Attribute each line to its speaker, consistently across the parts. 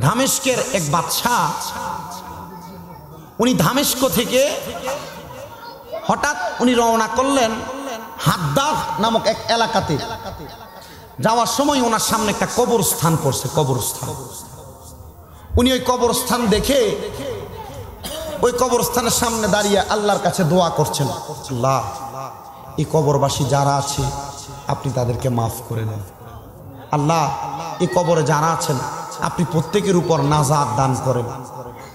Speaker 1: দামেস্কের এক বাদশাহ, উনি দামেস্ক থেকে হঠাৎ উনি রওনা করলেন হাদ্দাদ নামক এক এলাকাতে। যাওয়ার সময় ওনার সামনে একটা কবরস্থান পড়ছে, কবরস্থান। উনি ওই কবরস্থান দেখে ওই কবরস্থানের সামনে দাঁড়িয়ে আল্লাহর কাছে দোয়া করছেন, আল্লাহ এই কবরবাসী যারা আছে আপনি তাদেরকে মাফ করে দেন। আল্লাহ এই কবরে যারা আছেন আপনি প্রত্যেকের উপর নাজাত দান করেন।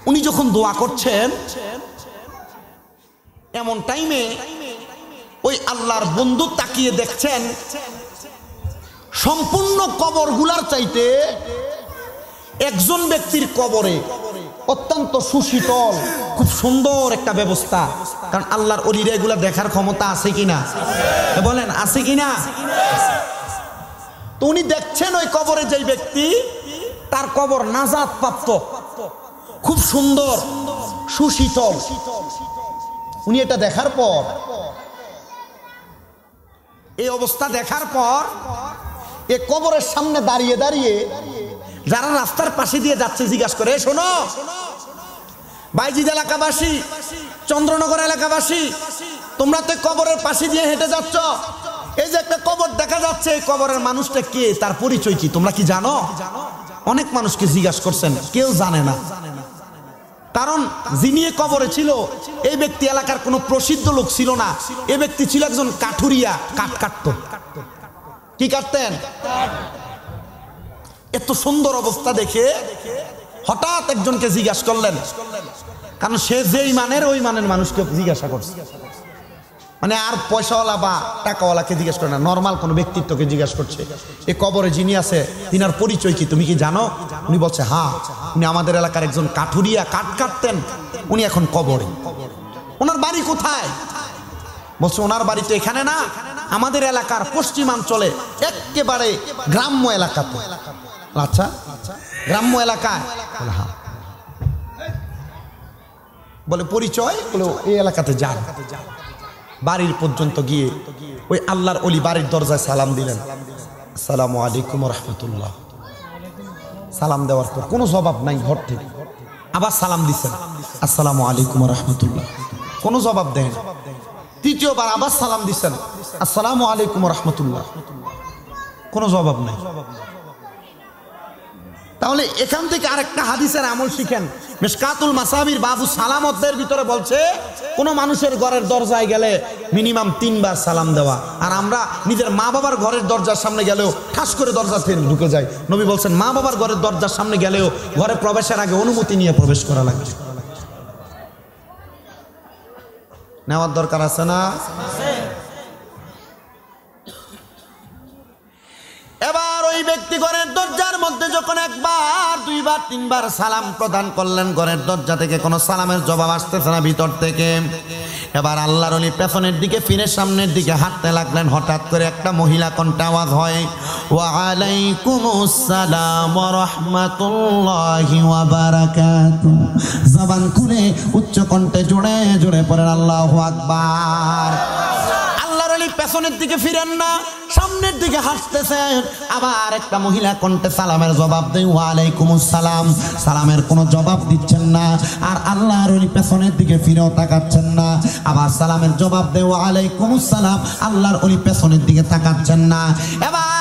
Speaker 1: উনি যখন দোয়া করছেন এমন টাইমে ওই আল্লাহর বন্ধু তাকিয়ে দেখছেন সম্পূর্ণ কবরগুলার চাইতে একজন ব্যক্তির কবরে অত্যন্ত সুশীতল, খুব সুন্দর একটা ব্যবস্থা। কারণ আল্লাহর ওলিরা এগুলা দেখার ক্ষমতা আছে কিনা বলেন, আছে কিনা? তো উনি দেখছেন ওই কবরে যেই ব্যক্তি, তার কবর নাজাত প্রাপ্ত, খুব সুন্দর সুশীতল। উনি এটা দেখার পর, এই অবস্থা দেখার পর এই কবরের সামনে দাঁড়িয়ে দাঁড়িয়ে যারা রাস্তার পাশে দিয়ে যাচ্ছে জিজ্ঞাসা করে, শোনো বাইজিদ এলাকাবাসী, চন্দ্রনগর এলাকাবাসী, তোমরা তো কবরের পাশে দিয়ে হেঁটে যাচ্ছ, এই যে একটা কবর দেখা যাচ্ছে, এই কবরের মানুষটা কে, তার পরিচয় কি তোমরা কি জানো? অনেক মানুষকে জিজ্ঞাসা করছেন, কেউ জানে না। কারণ যিনি কবরে ছিল এই ব্যক্তি এলাকার কোনো প্রসিদ্ধ লোক ছিল না। এই ব্যক্তি ছিল একজন কাঠুরিয়া, কাঠ কাটতো। কি কাটতেন? এত সুন্দর অবস্থা দেখে হঠাৎ একজনকে জিজ্ঞাসা করলেন, কারণ সে যেই মানের ওই মানের মানুষকে জিজ্ঞাসা করছে, মানে আর পয়সাওয়ালা বা টাকাওয়ালাকে জিজ্ঞাসা করে না, নর্মাল কোনো ব্যক্তিত্বকে জিজ্ঞাসা করছে, এই কবরে যিনি আছে তিনার পরিচয় কি তুমি কি জানো? উনি বলছে হ্যাঁ, উনি আমাদের এলাকার একজন কাঠুরিয়া, কাঠ কাটতেন, উনি এখন কবরে। ওনার বাড়ি কোথায়? বলছে ওনার বাড়ি তো এখানে না, আমাদের এলাকার পশ্চিমাঞ্চলে একেবারে গ্রাম্য এলাকাতে। আচ্ছা, গ্রাম্য এলাকায়? হ্যাঁ। বলে পরিচয়? বলে এই এলাকাতে যান। বাড়ির পর্যন্ত গিয়ে ওই আল্লাহর ওলি বাড়ির দরজায় সালাম দিলেন, আসসালামু আলাইকুম রহমতুল্লাহ। সালাম দেওয়ার পর কোনো জবাব নাই ঘর থেকে। আবার সালাম দিচ্ছেন, আসসালামু আলাইকুম রহমতুল্লাহ, কোনো জবাব দেন। তৃতীয়বার আবার সালাম দিচ্ছেন, আসসালামু আলাইকুম রহমতুল্লাহ, কোনো জবাব নাই। তাহলে এখান থেকে আরেকটা হাদিসের আমল শিখেন। মিশকাতুল মাসাবির বাবু সালামতের ভিতরে বলছে কোন মানুষের ঘরের দরজায় গেলে মিনিমাম 3 বার সালাম দেওয়া। আর আমরা নিজের মা বাবার ঘরের দরজার সামনে গেলেও ঠাস করে দরজা থেকে ঢুকে যাই। নবী বলছেন মা বাবার ঘরের দরজার সামনে গেলেও ঘরে প্রবেশের আগে অনুমতি নিয়ে প্রবেশ করা লাগবে। নেওয়ার দরকার আছে না? এবার ওই ব্যক্তি ঘরের দরজার মধ্যে যখন 1 বার 2 বার 3 বার সালাম প্রদান করলেন, ঘরের দরজা থেকে কোনো সালামের জবাব আসতেছে না ভিতর থেকে। এবার আল্লাহর ওলি পেছনের দিকে ফিরে সামনের দিকে হাঁটতে লাগলেন। হঠাৎ করে একটা মহিলা কণ্ঠে আওয়াজ হয়, ওয়া আলাইকুমুস সালাম ওয়া রাহমাতুল্লাহি ওয়া বারাকাতুহু। জবান খুলে উচ্চ কণ্ঠে জোরে জোরে পড়েন আল্লাহু আকবার। পেছনের দিকে ফিরেন না, সামনের দিকে হাসতেছেন। আবার একটা মহিলা কণ্ঠে সালামের জবাব দেয়, ওয়া আলাইকুমুস সালাম। সালামের কোনো জবাব দিচ্ছেন না, আর আল্লাহর ওলি পেছনের দিকে ফিরেও তাকাচ্ছেন না। আবার সালামের জবাব দেয়, ওয়া আলাইকুমুস সালাম। আল্লাহর ওলি পেছনের দিকে তাকাচ্ছেন না। এবার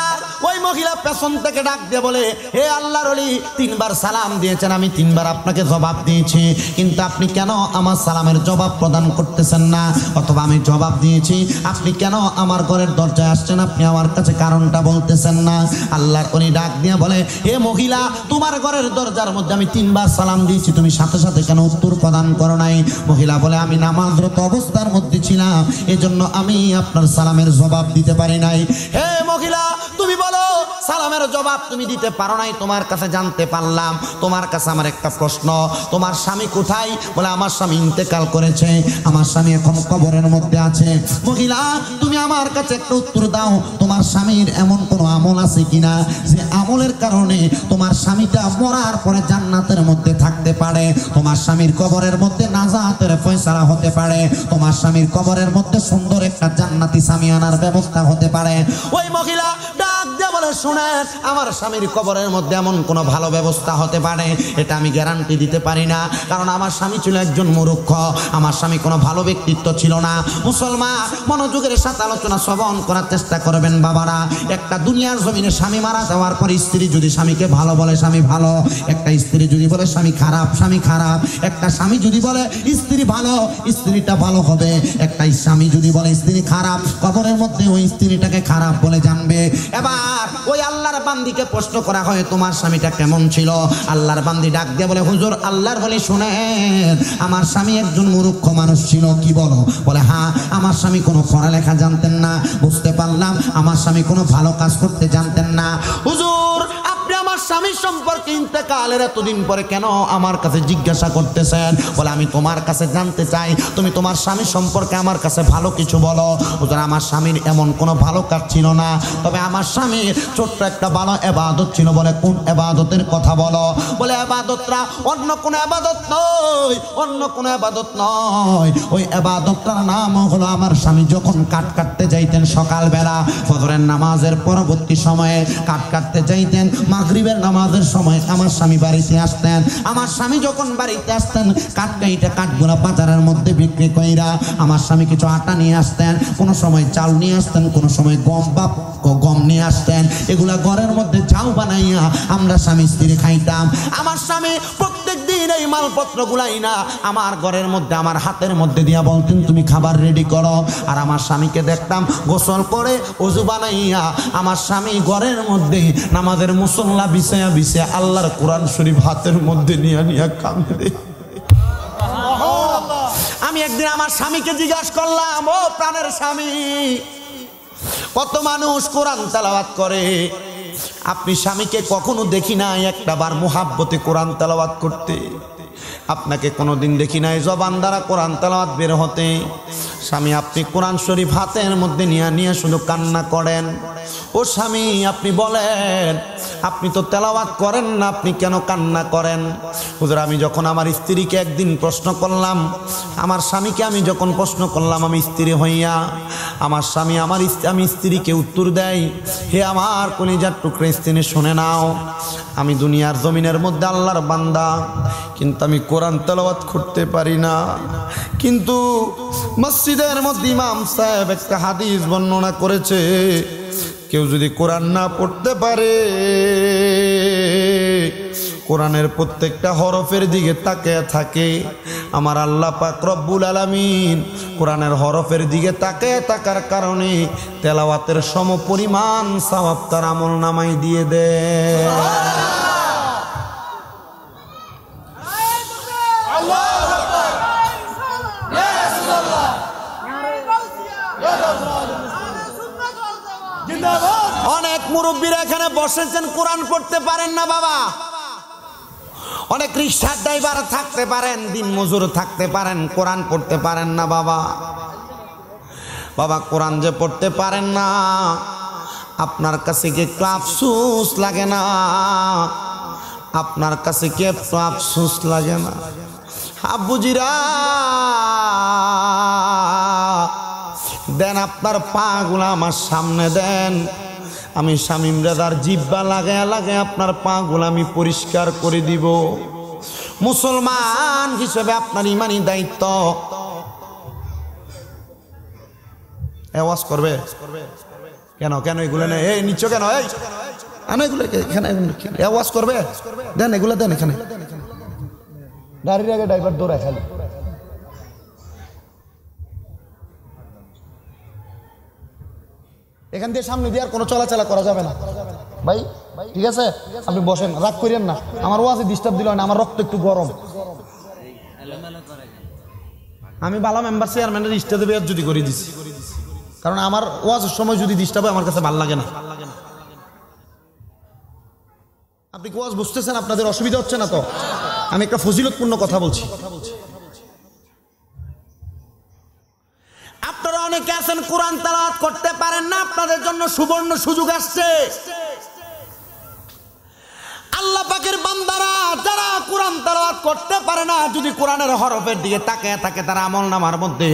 Speaker 1: ওই মহিলা পেছন থেকে ডাক দিয়ে বলে, হে আল্লাহর ওলি, 3 বার সালাম দিয়েছেন, আমি 3 বার আপনাকে জবাব দিয়েছি, কিন্তু আপনি কেন আমার সালামের জবাব প্রদান করতেছেন না? অথবা আমি জবাব দিয়েছি, আপনি কেন আমার ঘরের দরজায় আসছেন, আপনি আমার কাছে কারণটা বলতেছেন না? আল্লাহর ওলি ডাক দিয়ে বলে, হে মহিলা, তোমার ঘরের দরজার মধ্যে আমি 3 বার সালাম দিয়েছি, তুমি সাথে সাথে কেন উত্তর প্রদান করো নাই? মহিলা বলে, আমি নামাজরত অবস্থার মধ্যে ছিলাম, এজন্য আমি আপনার সালামের জবাব দিতে পারি নাই। হে মহিলা, তুমি বলো সালামের জবাব তুমি দিতে পারো নাই, তোমার কাছে জানতে পারলাম। তোমার কাছে আমার একটা প্রশ্ন, তোমার স্বামী কোথায়? বলে, আমার স্বামী ইন্তেকাল করেছে, আমার স্বামী এখন কবরের মধ্যে আছে। মহিলা, তুমি আমার কাছে একটা উত্তর দাও, তোমার স্বামীর এমন কোনো আমল আছে কিনা যে আমলের কারণে তোমার স্বামীটা মরার পরে জান্নাতের মধ্যে থাকতে পারে, তোমার স্বামীর কবরের মধ্যে নাজাতের ফয়সালা হতে পারে, তোমার স্বামীর কবরের মধ্যে সুন্দর একটা জান্নাতি স্বামী আনার ব্যবস্থা হতে পারে। ওই মহিলা ডাক দিয়ে বলে শুনেন আমার স্বামীর কবরের মধ্যে এমন কোনো ভালো ব্যবস্থা হতে পারে এটা আমি গ্যারান্টি দিতে পারি না, কারণ আমার স্বামী ছিল একজন মূর্খ, আমার স্বামী কোনো ভালো ব্যক্তিত্ব ছিল না। মুসলমান মনোযোগের সাথে আলোচনা শ্রবণ করার চেষ্টা করবেন বাবারা। একটা দুনিয়ার জমিনে স্বামী মারা যাওয়ার পর স্ত্রী যদি স্বামীকে ভালো বলে স্বামী ভালো, একটা স্ত্রী যদি বলে স্বামী খারাপ স্বামী খারাপ, একটা স্বামী যদি বলে স্ত্রী ভালো স্ত্রীটা ভালো হবে, একটা স্বামী যদি বলে স্ত্রী খারাপ কবরের মধ্যে ওই স্ত্রীটাকে খারাপ বলে জানবে। এবার ওই আল্লাহর বান্দিকে প্রশ্ন করা হয় তোমার স্বামীটা কেমন ছিল? আল্লাহর বান্দি ডাক দিয়ে বলে হুজুর আল্লাহর বলে শুনেন আমার স্বামী একজন মূর্খ মানুষ ছিল। কি বলো? বলে হ্যাঁ, আমার স্বামী কোনো পড়ালেখা জানতেন না। বুঝতে পারলাম আমার স্বামী কোনো ভালো কাজ করতে জানতেন না। হুজুর আপনি আমার স্বামীর সম্পর্কে ইন্তেকালের এতদিন পরে কেন আমার কাছে জিজ্ঞাসা করতেছেন? বলে আমি তোমার কাছে জানতে চাই তুমি তোমার স্বামী সম্পর্কে আমার কাছে ভালো কিছু বলো। হুজুর আমার স্বামীর এমন কোনো ভালো কাজ ছিল না, তবে আমার স্বামীর ছোট্ট একটা ভালো ইবাদত ছিল। বলে কোন ইবাদতের কথা বলো? বলে ইবাদতটা অন্য কোনো ইবাদত নয়, অন্য কোনো ইবাদত নয়, ওই ইবাদতটার নাম হলো আমার স্বামী যখন কাট কাটতে যাইতেন সকালবেলা ফজরের নামাজের পরবর্তী সময়ে কাট কাটতে যাইতেন, মাগরিবের নামাজের সময় আমার স্বামী বাড়িতে আসতেন। আমার স্বামী যখন বাড়িতে আসতেন কাটকাইটা কাঠগুলা বাজারের মধ্যে বিক্রি কইরা আমার স্বামী কিছু আটা নিয়ে আসতেন, কোনো সময় চাল নিয়ে আসতেন, কোনো সময় গম নিয়ে আসতেন। এগুলা ঘরের মধ্যে চাউ বানাইয়া আমরা স্বামী স্ত্রী খাইতাম। আমার স্বামী প্রত্যেক দিন এই মালপত্রগুলাই না আমার ঘরের মধ্যে আমার হাতের মধ্যে দিয়া বলতেন তুমি খাবার রেডি করো। আর আমার স্বামীকে দেখতাম গোসল করে ওযু বানাইয়া আমার স্বামী ঘরের মধ্যে নামাজের মুসল্লা বিছায়া বিছায়া আল্লাহর কোরআন শরীফ হাতের মধ্যে নিয়ে নিয়ে কাঁদে। আমি একদিন আমার স্বামীকে জিজ্ঞাসা করলাম ও প্রাণের স্বামী, কত মানুষ কোরআন তেলাওয়াত করে, আপনি স্বামীকে কখনো দেখি নাই একটা বার মুহাব্বতে কোরআন তেলাওয়াত করতে, আপনাকে কোনোদিন দেখি নাই জবান দ্বারা কোরআন তেলাওয়াত বের হতে। স্বামী আপনি কোরআন শরীফ হাতের মধ্যে নিয়ে নিয়ে শুধু কান্না করেন। ও স্বামী আপনি বলেন আপনি তো তেলাওয়াত করেন না, আপনি কেন কান্না করেন? হুজুর আমি যখন আমার স্ত্রীকে একদিন প্রশ্ন করলাম, আমার স্বামীকে আমি যখন প্রশ্ন করলাম আমি স্ত্রী হইয়া, আমার স্বামী আমি স্ত্রীকে উত্তর দেয় হে আমার কলিজার টুকরা স্ত্রী শুনে নাও, আমি দুনিয়ার জমিনের মধ্যে আল্লাহর বান্দা, কিন্তু আমি কোরআন তেলাওয়াত করতে পারি না। কিন্তু মসজিদের মধ্যে ইমাম সাহেব একটা হাদিস বর্ণনা করেছে কেউ যদি কোরআন না পড়তে পারে কোরআনের প্রত্যেকটা হরফের দিকে তাকিয়ে থাকে, আমার আল্লাহ পাক রব্বুল আলামিন কোরআনের হরফের দিকে তাকিয়ে থাকার কারণে তেলাওয়াতের সমপরিমাণ সওয়াব তার আমলনামায় দিয়ে দেয়। অনেক মুরব্বীরা এখানে বসেছেন কোরআন পড়তে পারেন না বাবা, অনেক রিকশার ড্রাইভার থাকতে পারেন, দিন মজুর থাকতে পারেন, কোরআন পড়তে পারেন না বাবা। বাবা কোরআন যে পড়তে পারেন না আপনার কাছে কি একটু আফসোস লাগে না? আপনার কাছে কি একটু আফসোস লাগে না? আব্বুজিরা দেন আপনার পা গুলা আমার সামনে দেন, আমি শামীম রেজার জিব্বা লাগায় লাগায় আপনার পা গুলা আমি পরিষ্কার করে দিব। মুসলমান হিসেবে আপনার ইমানি দায়িত্ব। আওয়াজ করবে কেন? কেন এগুলো নেই? এই নিচ্ছ কেন? এই এগুলো এখানে আওয়াজ করবে দেন, এগুলো দেন এখানে। গাড়ির আগে ড্রাইভার দৌড়ায় খালি। এখান দিয়ে সামনে দিয়ে আর কোনো চলাচলা করা যাবে না ভাই, ঠিক আছে? আপনি বসেন, রাগ করেন না, আমার ওয়াজে ডিস্টার্ব দিল না, আমার রক্ত একটু গরম। আমি বালা মেম্বার চেয়ারম্যানের স্টেজে বের যদি করে দিছি, কারণ আমার ওয়াজের সময় যদি ডিস্টার্ব হয় আমার কাছে ভালো লাগে না। আপনি কি ওয়াজ বুঝতেছেন? আপনাদের অসুবিধা হচ্ছে না তো? আমি একটা ফজিলতপূর্ণ কথা বলছি। আপনারা অনেকে আছেন কোরআন তেলাওয়াত করতে পারেন না, আপনাদের জন্য সুবর্ণ সুযোগ আসছে। আল্লাহ পাকের বান্দারা যারা কোরআন তেলাওয়াত করতে পারে না, যদি কোরআনের হরফের দিকে তাকিয়ে থাকে তার আমলনামার মধ্যে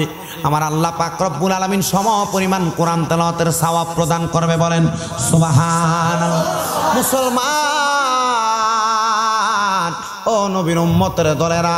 Speaker 1: আমার আল্লাহ পাক রব্বুল আলামিন সম পরিমাণ কোরআন তেলাওয়াতের সওয়াব প্রদান করবে। বলেন সুবহানাল্লাহ। মুসলমান ও নবীর উম্মতের দলেরা,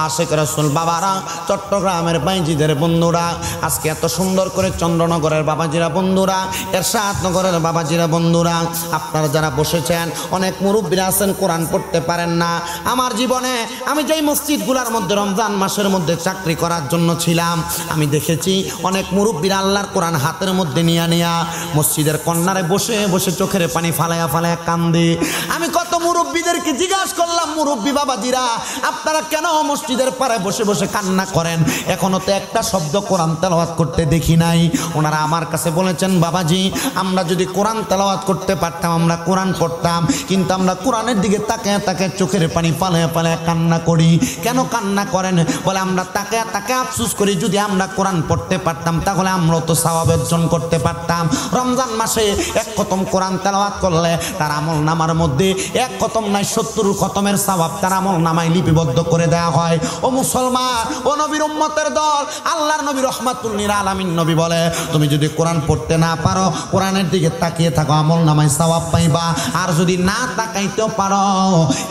Speaker 1: আশিক রাসূল বাবারা, চট্টগ্রামের বাইজিদের বন্ধুরা, আজকে এত সুন্দর করে চন্দ্রনগরের বাবাজিরা বন্ধুরা, এরশাদনগরের বাবাজিরা বন্ধুরা, আপনারা যারা বসেছেন, অনেক মুরব্বীরা আছেন কোরআন পড়তে পারেন না। আমার জীবনে আমি যেই মসজিদগুলোর মধ্যে রমজান মাসের মধ্যে চাকরি করার জন্য ছিলাম, আমি দেখেছি অনেক মুরব্বীরা আল্লাহর কোরআন হাতের মধ্যে নিয়া মসজিদের কর্নারে বসে বসে চোখের পানি ফালায়া ফালায়া কান্দে। আমি কত মুরব্বীদেরকে জিজ্ঞাসা করলাম, মুরব্বী বাবাজিরা আপনারা কেন মসজিদের পাড়ে বসে বসে কান্না করেন? এখনো তো একটা শব্দ কোরআন তেলাওয়াত করতে দেখি নাই। ওনারা আমার কাছে বলেছেন, বাবাজি আমরা যদি কোরআন তেলাওয়াত করতে পারতাম আমরা কোরআন পড়তাম, কিন্তু আমরা কোরআনের দিকে তাকায় তাকায় চোখের পানি পালায় পালায় কান্না করি। কেন কান্না করেন? বলে আমরা তাকায় তাকায় আফসোস করি, যদি আমরা কোরআন পড়তে পারতাম তাহলে আমরা তো সওয়াব অর্জন করতে পারতাম। রমজান মাসে এক খতম কোরআন তেলাওয়াত করলে তার আমল নামার মধ্যে এক খতম নাই 70 খতমের সওয়াব তার আমল নামায় লিপিবদ্ধ করে দেওয়া হয়। ও মুসলমান, ও নবীর উম্মতের দল, আল্লাহর নবী রাহমাতুল লিল আলামিন নবী বলে, তুমি যদি কোরআন পড়তে না পারো কোরআনের দিকে তাকিয়ে থাকো, আমল নামায় সওয়াব পাইবা। আর যদি না তাকাইতেও পারো,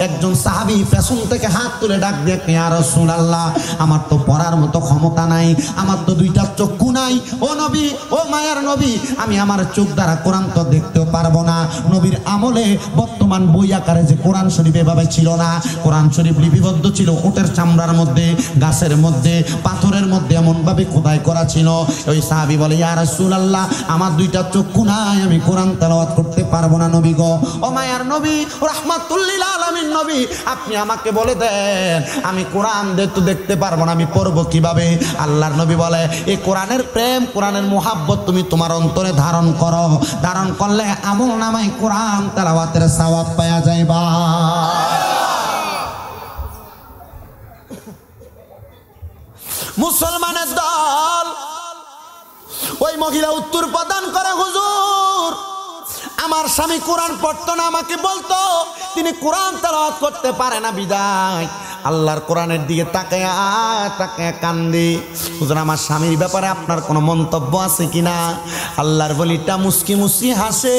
Speaker 1: একজন সাহাবী পেছন থেকে হাত তুলে ডাক দিয়ে, ইয়া রাসূলুল্লাহ আমার তো পড়ার মতো ক্ষমতা নাই, আমার তো দুইটা চক্ষু নাই, ও নবী, ও মায়ার নবী, আমি আমার চোখ দ্বারা কোরআন তো দেখতেও পারবো না। নবীর আমলে বর্তমান বই আকারে যে কোরআন শরীফ এভাবে ছিল না, কোরআন শরীফ লিপিবদ্ধ ছিল ওটের চামড়ার মধ্যে, গাছের মধ্যে, পাথরের মধ্যে এমন ভাবে খোদাই করা ছিল। ওই সাহাবী বলে, ইয়া রাসূলুল্লাহ আমার দুইটা চক্ষু নাই, আমি কোরআন তেলাওয়াত করতে পারবো না নবী গো। ও মায়ার নবী রাহমাতুল লিল আলামিন নবী, আপনি আমাকে বলে দেন আমি কোরআন দেখতে পারবো না, আমি পড়বো কিভাবে? আল্লাহর নবী বলে, এই কোরআনের প্রেম, কোরআনের মুহাব্বত তুমি তোমার অন্তরে ধারণ করো, ধারণ করলে আমল নামায় কোরআন তেলাওয়াতের সওয়াব পাওয়া যাইবা। মুসলমানের দল, ওই মহিলা উত্তর প্রদান করে, হুজুর আমার স্বামী কোরআন পড়তো না, আমাকে বলতো তিনি কোরআন তেলাওয়াত করতে পারে না, বিদায় আল্লাহর কোরআনের দিকে তাকায়া তাকায়া কান্দে। হুজুর আমার স্বামীর ব্যাপারে আপনার কোনো মন্তব্য আছে কিনা? আল্লাহর বলিটা মুস্কি মুস্কি হাসে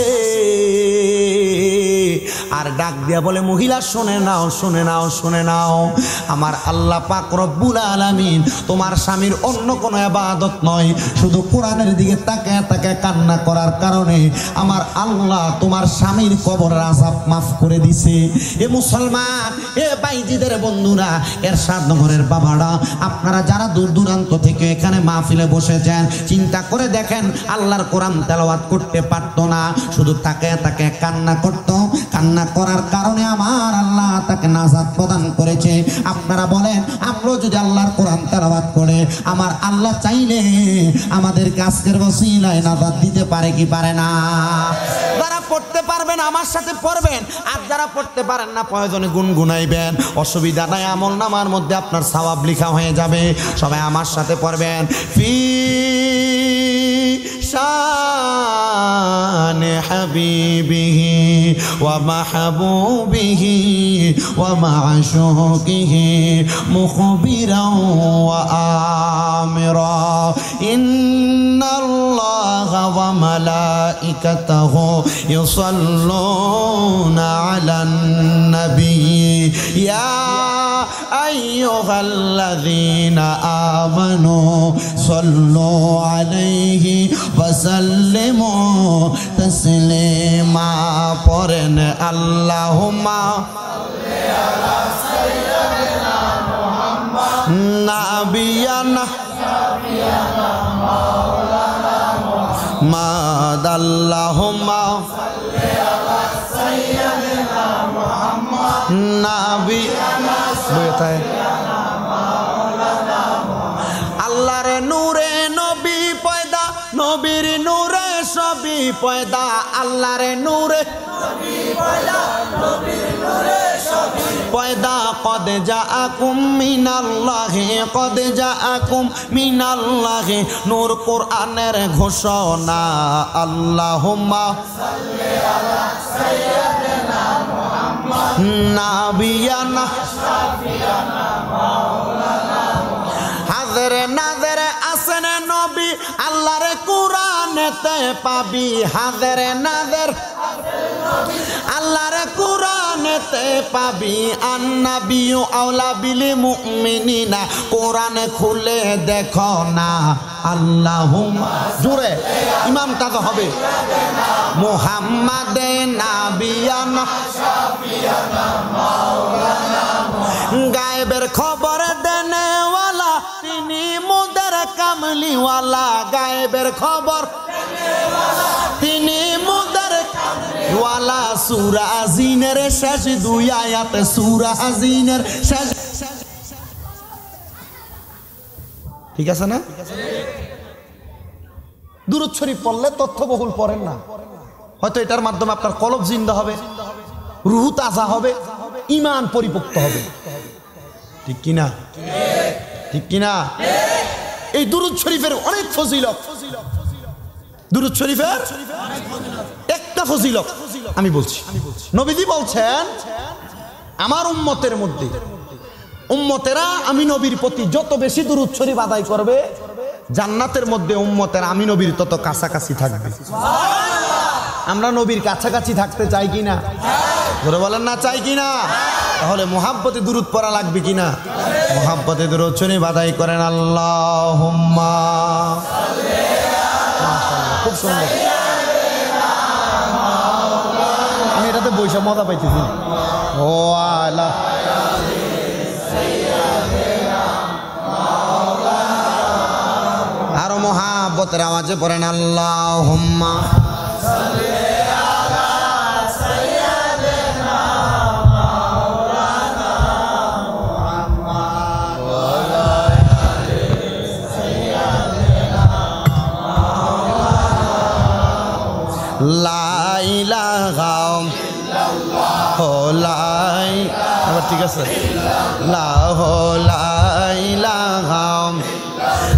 Speaker 1: আর ডাক দিয়া বলে, মহিলা শুনে নাও, শুনে নাও, শুনে নাও, আমার আল্লাহ পাক রব্বুল আলামিন তোমার স্বামীর অন্য কোনো ইবাদত নয়, শুধু কোরআনের দিকে তাকায় তাকায় কান্না করার কারণে আমার আল্লাহ তোমার স্বামীর কবরের আযাব মাফ করে দিছে। এ মুসলমান, এ বাইজিদের বন্ধুরা, এরশাদনগরের বাবারা, আপনারা যারা দূর দূরান্ত থেকে এখানে মাহফিলে বসেছেন, চিন্তা করে দেখেন আল্লাহর কোরআন তেলাওয়াত করতে পারতো না, শুধু তাকায় তাকায় কান্না করতো, কান্না করার কারণে আমার আল্লাহ তাকে নাজাত প্রদান করেছে। আপনারা বলেন, আমরা যদি আল্লাহর কোরআন তেলাওয়াত করে আমার আল্লাহ চাইলে আমাদেরকে আজকের ওসিলায় নাজাত দিতে পারে কি পারে না? যারা পড়তে পারবেন আমার সাথে পড়বেন, আর যারা পড়তে পারেন না প্রয়োজনে গুনগুনাইবেন, অসুবিধা নাই, আমল নামার মধ্যে আপনার সওয়াব লেখা হয়ে যাবে। সবাই আমার সাথে পড়বেন, ফি শান হাবিবিহি ওয়া মাহবুবিহি ওয়া মা'শুকিহি মুখবিরান ওয়া আমিরা, ইন্নাল্লাহা ওয়া মালাইকাতাহু ইউসাল্লুনা আলান নবী ইয়া আইয়ুহাল্লাযীনা আমানু সাল্লু আলাইহি ওয়া সাল্লিমু তাসলিমা। পড়েন আল্লাহুম্মা সাল্লি আলা সাইয়্যিদিনা মুহাম্মদ নাবিয়ানা মাওলানা মুহাম্মদ, আল্লাহুম্মা সাল্লি আলা সাইয়্যিদিনা মুহাম্মদ নাবিয়ানা মাওলানা মুহাম্মদ। আল্লাহর নূরে নবী পয়দা, নবীর নূরে সবই পয়দা, আল্লাহর নূরে নবী পয়দা, নবীর নূরে সবই পয়দা। কদ জাআকুম মিনাল্লাহি, কদ জাআকুম মিনাল্লাহি নূর, কোরআনের ঘোষণা। আল্লাহুম্মা সাল্লি আলা সাইয়্যিদিনা মুহাম্মদ নাবিয়ানা হাজরে নাজরে আসেন নবী আল্লাহর কুরআনেতে পাবি হাজরে নাজর আল্লাহর কুরআনেতে পাবি আন্নাবিয়ু আওলা বিল মুমিনিনা কোরআন খুলে দেখো না আল্লাহুম্মা জোরে ইমামটা তো হবে মুহাম্মাদে নাবিয়ানা শাফিয়ানা মাওলানা গায়েবের খবর দেনেওয়ালা তিনি মুদের কামলিওয়ালা গায়েবের খবর দেনেওয়ালা তিনি মুদের ওয়ালা সূরা জিনের শেষ দুই আয়াতে সূরা জিনের শেষ ঠিক আছে না দুরূদ শরীফ পড়লে তথ্যবহুল পড়েন না হয়তো এটার মাধ্যমে আপনার কলব জিন্দা হবে রূহ তাজা হবে ঈমান পরিপক্ত হবে ঠিক কি না ঠিক কি না এই দুরূদ শরীফের অনেক ফজিলত দুরূদ শরীফের একটা ফজিলত আমি বলছি নবীজি বলছেন আমার উম্মতের মধ্যে উম্মতেরা আমি নবীর প্রতি যত বেশি দুরূদ শরীফ আদায় করবে জান্নাতের মধ্যে উম্মতেরা আমি নবীর তত কাছাকাছি থাকবে আমরা নবীর কাছাকাছি থাকতে চাই কিনা ধরে বলেন না চাই কিনা তাহলে মুহাব্বতে দুরূদ পড়া লাগবে কিনা মুহাব্বতে দুরূদ শরীফ আদায় করেন আল্লাহুম্মা মাশাআল্লাহ খুব সুন্দর আমি এটাতে বৈশা মজা পাইতেছি ও আলা আরো মুহাব্বতের আওয়াজে পড়েন আল্লাহুম্মা লা ইলাহা ইল্লাল্লাহ আবার ঠিক আছে লা ইলাহা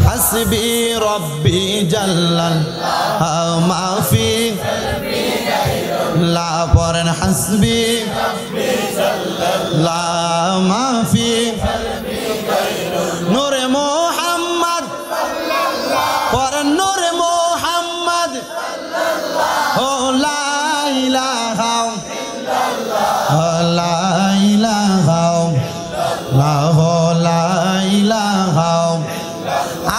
Speaker 1: হাসবি রব্বি জাল্লাল্লাহু মা ফি লা পড়েন হাসবি জাল্লাল্লাহু মা ফি নূরে মুহাম্মদ পড়েন নূরে মুহাম্মদ ও লা ইলাহা ইল্লাল্লাহ লা ইলাহা লা ইলাহা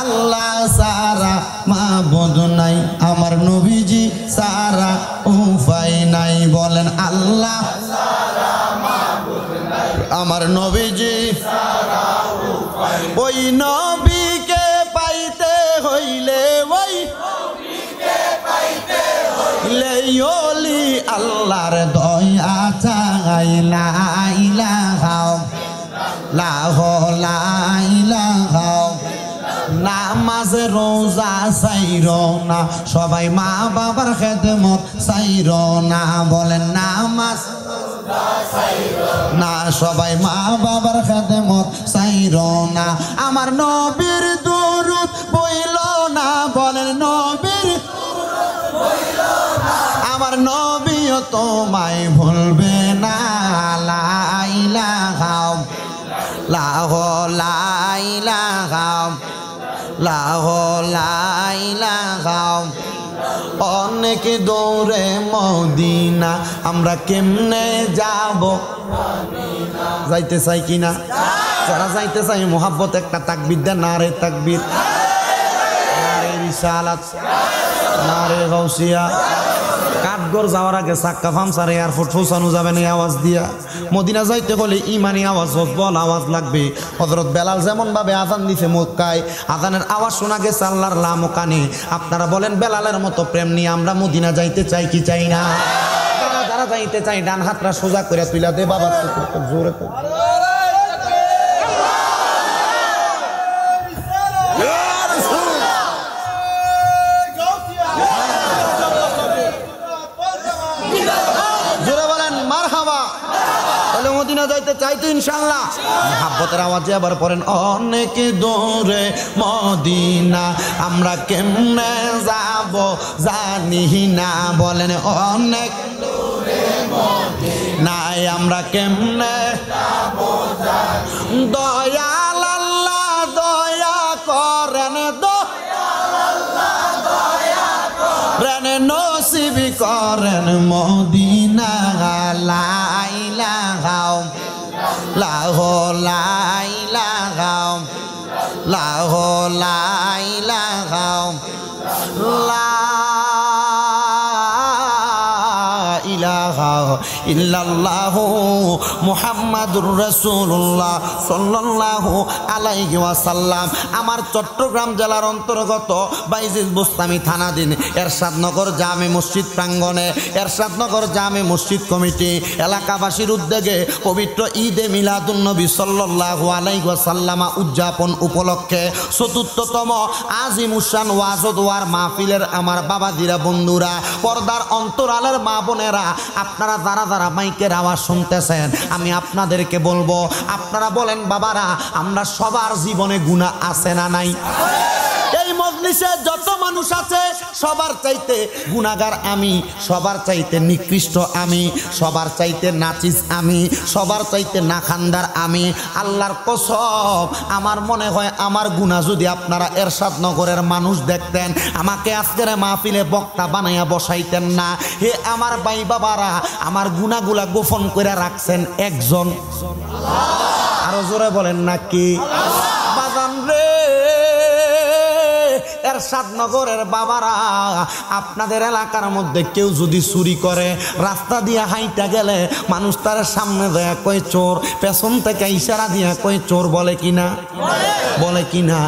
Speaker 1: আল্লাহ সারা মাবুদ নাই আমার নবীজি সারা উপায় নাই বলেন আল্লাহ সারা মাবুদ নাই আমার নবীজি সারা উপায় ওই নবীকে পাইতে হইলে ওই নবীকে পাইতে হইলে ওলি আল্লাহর দয়া চাই লা ইলাহা লা ইলাহা নামাজ রোজা সাইরো না সবাই মা বাবার খেদমত সাইরো না বলেন নামাজ না সবাই মা বাবার খেদমত সাইরো না আমার নবীর দুরূদ বইল না বলেন নবীর আমার নবীও তোমায় ভুলবে না লা ইলাহা লা ইলাহা লা ইলাহা অনেক দূরে মদিনা আমরা কেমনে যাব যাইতে চাই কিনা যারা যাইতে চাই মুহাব্বত একটা তাকবীর দেন নারে তাকবীর নারে রিসালাত নারে গাউসিয়া কাঠগড় যাওয়ার আগে সাক্কা ফামসার এয়ারপোর্ট পৌঁছানো যাবে না আওয়াজ দিয়া মদিনা যাইতে গেলে ইমানি আওয়াজ বল আওয়াজ লাগবে হযরত বেলাল যেমন ভাবে আযান দিছে মক্কায় আযানের আওয়াজ শোনা গেছে আল্লাহর লামকানে আপনারা বলেন বেলালের মতো প্রেম নিয়ে আমরা মদিনা যাইতে চাই কি চাই না যারা যাইতে চাই ডান হাতটা সোজা করে তুইলা দে বাবা জোরে তো মদিনা যাইতে চাইতো ইনশাআল্লাহ মুহাব্বতের আওয়াজে আবার পড়েন অনেক দূরে মদিনা আমরা কেমনে যাব জানি না বলেন অনেক দূরে মদিনা আমরা কেমনে দয়াল আল্লাহ দয়া করেন দয়াল নসিব করেন মদিনা লা ইলাহা লা ইলাহা লা ইলাহা ইলাহা ইল্লাল্লাহু মুহাম্মাদুর রাসূলুল্লাহ সাল্লাল্লাহু আলাইহি ওয়াসাল্লাম। আমার চট্টগ্রাম জেলার অন্তর্গত বাইজিদ বুস্তামি থানাধীন এরশাদনগর জামে মসজিদ প্রাঙ্গণে এরশাদনগর জামে মসজিদ কমিটি এলাকাবাসীর উদ্যোগে পবিত্র ঈদে মিলাদুন্নবী সাল্লাল্লাহু আলাইহি ওয়াসাল্লাম উদযাপন উপলক্ষে ৪৪তম আজিমুশান ওয়াজ ও দোয়ার মাহফিলের আমার বাবাজিরা বন্ধুরা, পর্দার অন্তরালের মা বোনেরা, আপনারা যারা যারা মাইকের আওয়াজ শুনতেছেন, আমি আপনাদেরকে বলবো, আপনারা বলেন বাবারা, আমরা সবার জীবনে গুনাহ আছে না নাই? এই মজলিসে যত মানুষ আছে সবার চাইতে গুনাহগার আমি, সবার চাইতে নিকৃষ্ট আমি, সবার চাইতে নাচিস আমি, সবার চাইতে নাখানদার আমি। আল্লাহর কসম, আমার মনে হয় আমার গুনাহ যদি আপনারা এরশাদনগরের মানুষ দেখতেন, আমাকে আজকের মাহফিলে বক্তা বানাইয়া বসাইতেন না। হে আমার ভাই বাবারা, আমার গুনাহগুলা গোপন করে রাখছেন একজন, আরো জোরে বলেন না কি? বাজান রে, এরশাদনগরের বাবারা, আপনাদের এলাকার মধ্যে কেউ যদি চুরি করে, রাস্তা দিয়ে হাইটা গেলে মানুষ তার সামনে দেয়া কয় চোর, পেছন থেকে ইশারা দিয়া কয় চোর, বলে কিনা? বলে কিনা?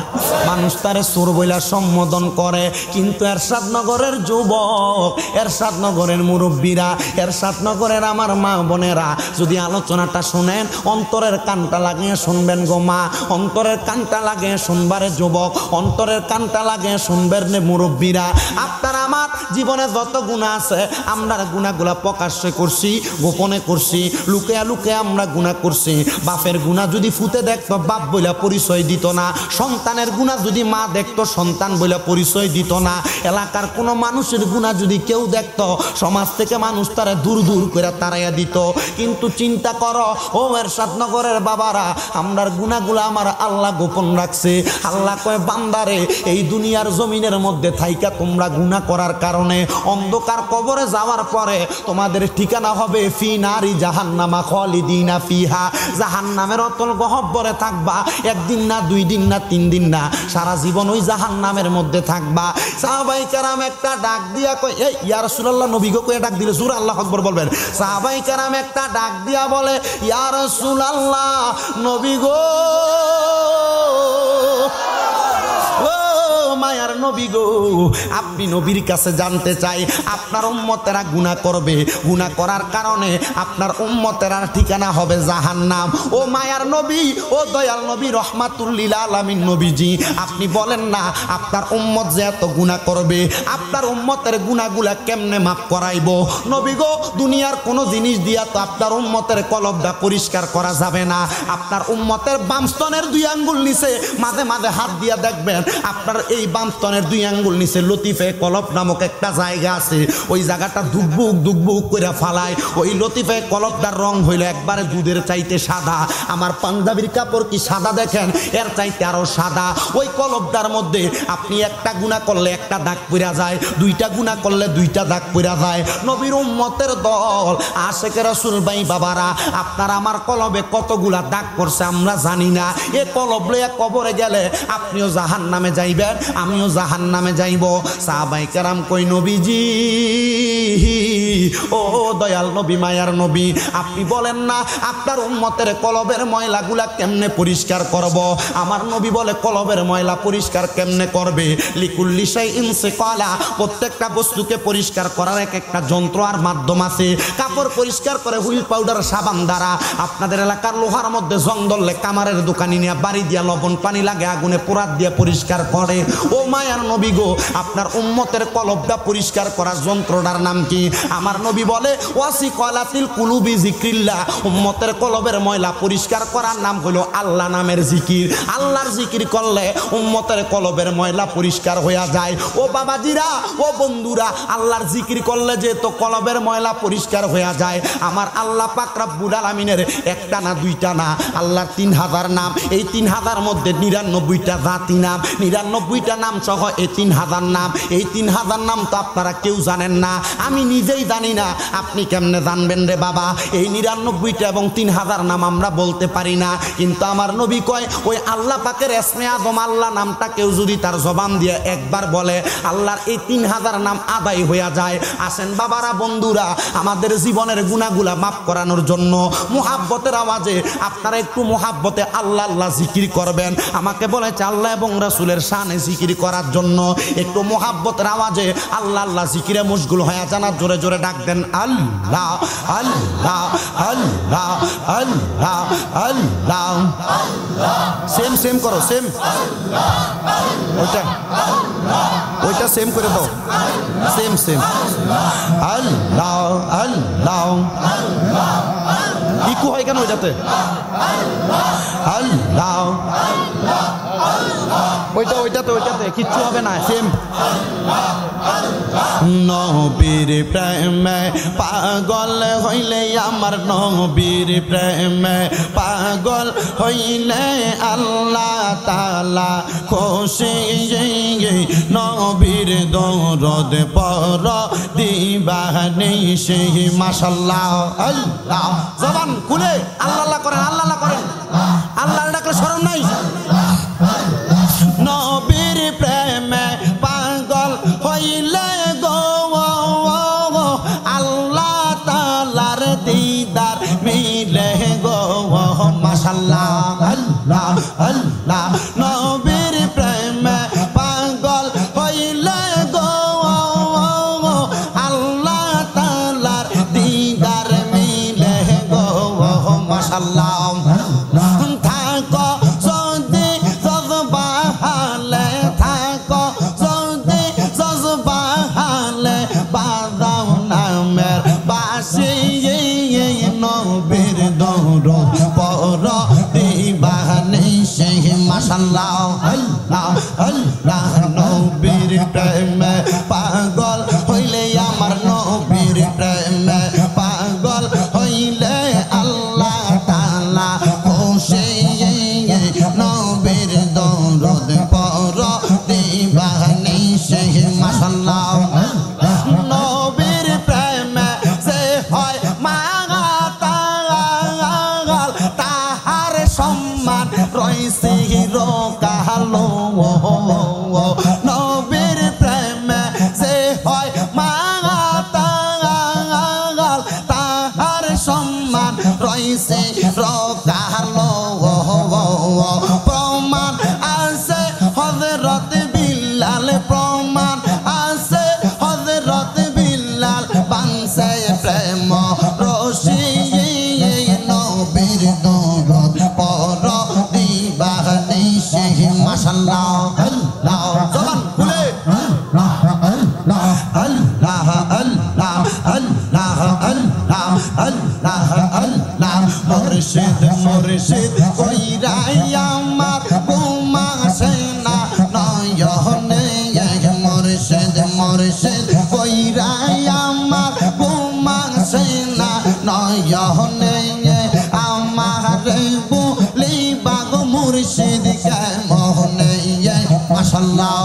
Speaker 1: মানুষ তারে চোর বইলা সম্বোধন করে। কিন্তু এরশাদনগরের যুবক, এরশাদনগরের মুরব্বীরা, এরশাদনগরের আমার মা বোনেরা যদি আলোচনাটা শুনেন, অন্তরের কানটা লাগিয়ে শুনবেন গো মা, অন্তরের কানটা লাগিয়ে শুনবারে যুবক, অন্তরের কানটা লাগিয়ে শুনবেন নে মুরব্বীরা। আপনার আমার জীবনে যত গুনাহ আছে, আমরা গুনাহগুলা প্রকাশ্যে করছি, গোপনে করছি, লুকিয়া লুকিয়া আমরা গুনাহ করছি। বাপের গুনাহ যদি ফুতে দেখতো বাপ বইলা পরিচয় দিত না, সন্তানের গুনাহ যদি মা দেখতো সন্তান বইলা পরিচয় দিত না, এলাকার কোনো মানুষের গুনাহ যদি কেউ দেখতো সমাজ থেকে মানুষ তারা দূর দূর করে তাড়াইয়া দিত। কিন্তু চিন্তা করো ও এরশাদনগরের বাবারা, আমরার গুনাহগুলা আমার আল্লাহ গোপন রাখছে। আল্লাহ কয় বান্দারে, এই দুনিয়ার জমিনের মধ্যে থাইকা তোমরা গুনাহ করার কারণে অন্ধকার কবরে যাওয়ার পরে তোমাদের ঠিকানা হবে ফি নারি জাহান্নামা খালিদিনা ফিহা, জাহান্নামের অতল গহ্বরে থাকবা। একদিন না, 2 দিন না, 3 দিন না, সারা জীবন ওই জাহান্নামের মধ্যে থাকবা। সাহাবায়ে কেরাম একটা ডাক দিয়া কয়, এই ইয়া রাসূলুল্লাহ, নবী গো কয়ে ডাক দিলে জোরে আল্লাহু আকবার বলবেন। সাহাবায়ে কেরাম একটা ডাক দিয়া বলে, ইয়া রাসূলুল্লাহ, নবী গো, মায়ার নবী গো, আপনি নবীর কাছে জানতে চাই, আপনার উম্মতেরা গুনাহ করবে, গুনাহ করার কারণে আপনার উম্মতেরা ঠিকানা হবে জাহান্নাম। ও মায়ার নবী, ও দয়াল নবী, রহমাতুল লিল আলামিন নবীজি, আপনি বলেন না আপনার উম্মত যে এত গুনাহ করবে, আপনার উম্মতের গুনাহগুলা কেমনে মাফ করাইবো? নবী গো, দুনিয়ার কোনো জিনিস দিয়া তো আপনার উম্মতের কলবটা পরিষ্কার করা যাবে না। আপনার উম্মতের বামস্তনের 2 আঙ্গুল নিচে মাঝে মাঝে হাত দিয়া দেখবেন, আপনার এই বামস্তনের 2 আঙ্গুল নিচে লতিফে কলব নামক একটা জায়গা আছে, ওই জায়গাটা দুকবুক দুকবুক করে ফালায়। ওই লতিফে কলবটার রং হইল একবারে দুধের চাইতে সাদা। আমার পাঞ্জাবির কাপড় কি সাদা দেখেন, এর চাইতে আরো সাদা। ওই কলবটার মধ্যে আপনি একটা গুনাহ করলে একটা দাগ পড়া যায়, 2টা গুনাহ করলে 2টা দাগ পড়া যায়। নবীর উম্মতের দল, আশেকে রাসূল ভাই বাবারা, আপনার আমার কলবে কতগুলা দাগ পড়ছে আমরা জানি না। এ কলব লইয়া কবরে গেলে আপনিও জাহান্নামে যাইবেন, আমিও জাহান্নামে যাইব। সাহাবায়ে কেরাম কই, নবীজি, ও দয়াল নবী, মায়ার নবী, আপনি বলেন না আপনার উম্মতের কলবের ময়লাগুলা কেমনে পরিষ্কার করব? আমার নবী বলে, কলবের ময়লা পরিষ্কার কেমনে করবে? লিকুল্লি শাইইন সিকালা, প্রত্যেকটা বস্তুকে পরিষ্কার করার এক একটা যন্ত্র আর মাধ্যম আছে। কাপড় পরিষ্কার করে হুইল পাউডার, সাবান দ্বারা। আপনাদের এলাকার লোহার মধ্যে জং ধরলে কামারের দোকানি নিয়ে বাড়ি দিয়া লবণ পানি লাগে, আগুনে পোড়াত দিয়ে পরিষ্কার করে। ও মায়া মায়ার নবী গো, আপনার উম্মতের কলবটা পরিষ্কার করার যন্ত্রটার নাম কি? আমার নবী বলে ওয়াসিকালাতিল কুলুবি যিকরিল্লাহ, উম্মতের কলবের ময়লা পরিষ্কার করার নাম হলো আল্লাহ নামের জিকির। আল্লাহর জিকির করলে উম্মতের কলবের ময়লা পরিষ্কার হয়ে যায়। ও বাবাজিরা, ও বন্ধুরা, আল্লাহর জিকির করলে যে তো কলবের ময়লা পরিষ্কার হয়ে যায়। আমার আল্লাহ পাক রব্বুল আলামিনের একটা না দুইটা না, আল্লাহর 3000 নাম। এই 3000 মধ্যে 99টা জাতি নাম, 99টা নাম সহ এই 3000 নাম। এই 3000 নাম তো আপনারা কেউ জানেন না, আমি নিজেই জানি না। আপনি কেমনে জানবেন রে বাবা? এই 99টা এবং 3000 নাম আমরা বলতে পারি না, কিন্তু আমার নবী কয় ওই আল্লাহ পাকের ইসমে আযম আল্লাহ নামটা কেউ যদি তার জবান দিয়ে একবার বলে, আল্লাহর এই 3000 নাম আদায় হয়ে যায়। আসেন বাবারা, বন্ধুরা, আমাদের জীবনের গুনাহগুলা মাফ করানোর জন্য মুহাব্বতের আওয়াজে আপনারা একটু মুহাব্বতে আল্লাহ আল্লাহ জিকির করবেন। আমাকে বলেছে আল্লাহ এবং রাসূলের শানে জিকির করার জন্য। একটু মুহাব্বতের আওয়াজে আল্লাহ আল্লাহ জিকিরে মশগুল হয়ে যান। জোরে জোরে ডাক দেন আল্লাহ আল্লাহ আল্লাহ আল্লাহ আল্লাহ। সেম সেম করো, সেম ওইটা সেম করে দাও, সেম সেম আল্লাহ আল্লাহ। ইকু হয় কেন ওইটাতে? আল্লাহ ওইটাতে কিচ্ছু হবে না, সেম। নবীর প্রেমে পাগল হইলে, আমার নবীর প্রেমে পাগল হইলে আল্লাহ তাআলা খুশি। নবীর দরদ পড় দিবানি সেই মাশাআল্লাহ। আল্লাহ জবান খুলে আল্লাহ আল্লাহ করেন, আল্লাহ আল্লাহ করেন। আল্লাহ ডাকলে শরম নাই? নবীর প্রেমে পাগল হইলে গো আল্লাহ তাআলার দিদার মিলে গো মাশাআল্লাহ। আল্লাহ আল্লাহ। নবীর প্রেমে পাগল হইলে গো আল্লাহ তাআলার দিদার মিলে গো মাশাআল্লাহ। থাকো যদি জজবা হালে, থাকো যদি জজবা হালে, বাজাও নামের বাঁশি। নবীর দরদ পড় দিবানি সেই মাশাআল্লাহ। আল্লাহ আল্লাহ। নবীর প্রেমে পাগল হইলে, আমার নবীর প্রেমে পাগল হইলে আল্লাহ তাআলা খুশি। নবীর দরদ পড় দিবানি সেই মাশাআল্লাহ। নবীর প্রেমে যে হয় মাতাল, তাহার সম্মান রইছে চিরকালো। নবীর প্রেমে যে হয় মাতাল, তাহার সম্মান রইছে চিরকালো। প্রমাণ আছে হযরত বিল্লাল, প্রমাণ আছে হযরত বিল্লাল বানছে প্রেম রশি। নবীর দরদ পড় দিবানি সেই মাশাআল্লাহ। আল্লাহ জবান খুলে আল্লাহ আল্লাহ আল্লাহ আল্লাহ আল্লাহ আল্লাহ আল্লাহ। মুর্শিদ মুর্শিদ কইরাই আমার ঘুমাসে না নয়নে। মুর্শিদ মুর্শিদ কইরাই আমার ঘুমাসে না নয়নে। আমার বলিবা গো মুর্শিদ কে মোহনে মাশাআল্লাহ।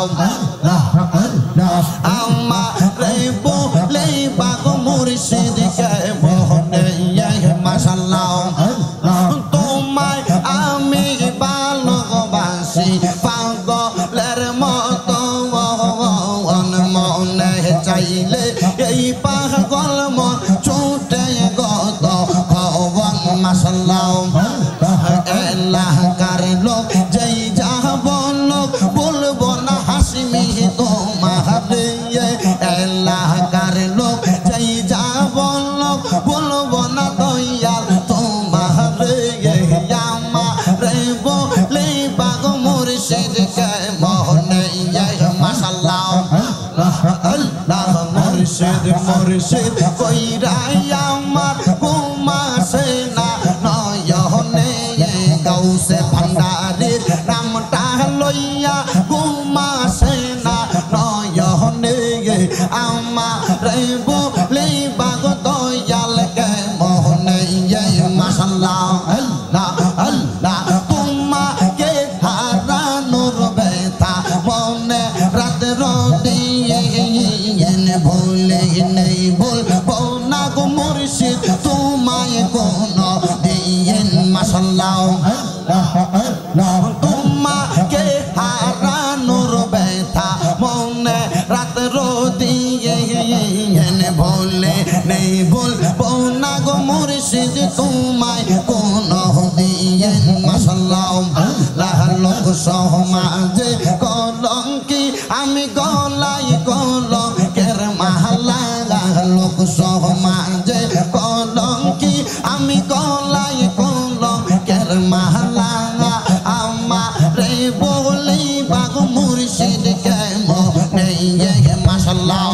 Speaker 1: আমার বলিবা গো মুর্শিদ কে মোহনে মাশাআল্লাহ। তোমায় আমি ভালোবাসি পাগলের মতো, মনে চাইলে এই পাগল মন ছুটে গত ভবন মাশাআল্লাহ। এলাকার লোক যেই যাব লোক বলবো না হাসিমি তোমারে। এলাকার লোক যেই যাব লোক বলবো না দয়াল তোমারে। আমারে বলিবা গো মুর্শিদ কে মোহনে মাশাআল্লাহ। মুর্শিদ মুর্শিদ কইরাই আমার ঘুমাসে না নয়নে গাউসে ভান্ডারের নামটা লইয়া ঘুমাসে না নয়নে আমার বলে বাগ দয়াল কে মোহনে মাশাআল্লাহ আল্লাহ আল্লাহ তোমাকে হারানোর ব্যথা মনে রাত রোদিন ভুলে নেই বলবো না গো মুর্শিদ তোমায় কোন দিন মাশাআল্লাহ তোমাকে হারানোর ব্যথা মনে রাত রোদিন ভুলে নেই বলবো না গো মুর্শিদ তোমায় কোন দিন মাশাআল্লাহ লাহ লোক সমাজে কলঙ্কি আমি গলাই কলঙ্কের মালা লাহ লোক সমাজে কলঙ্কি আমি গলাই কলঙ্কের মালা আমারে বলি বাগ মুর্শিদ কেমনে মাশাআল্লাহ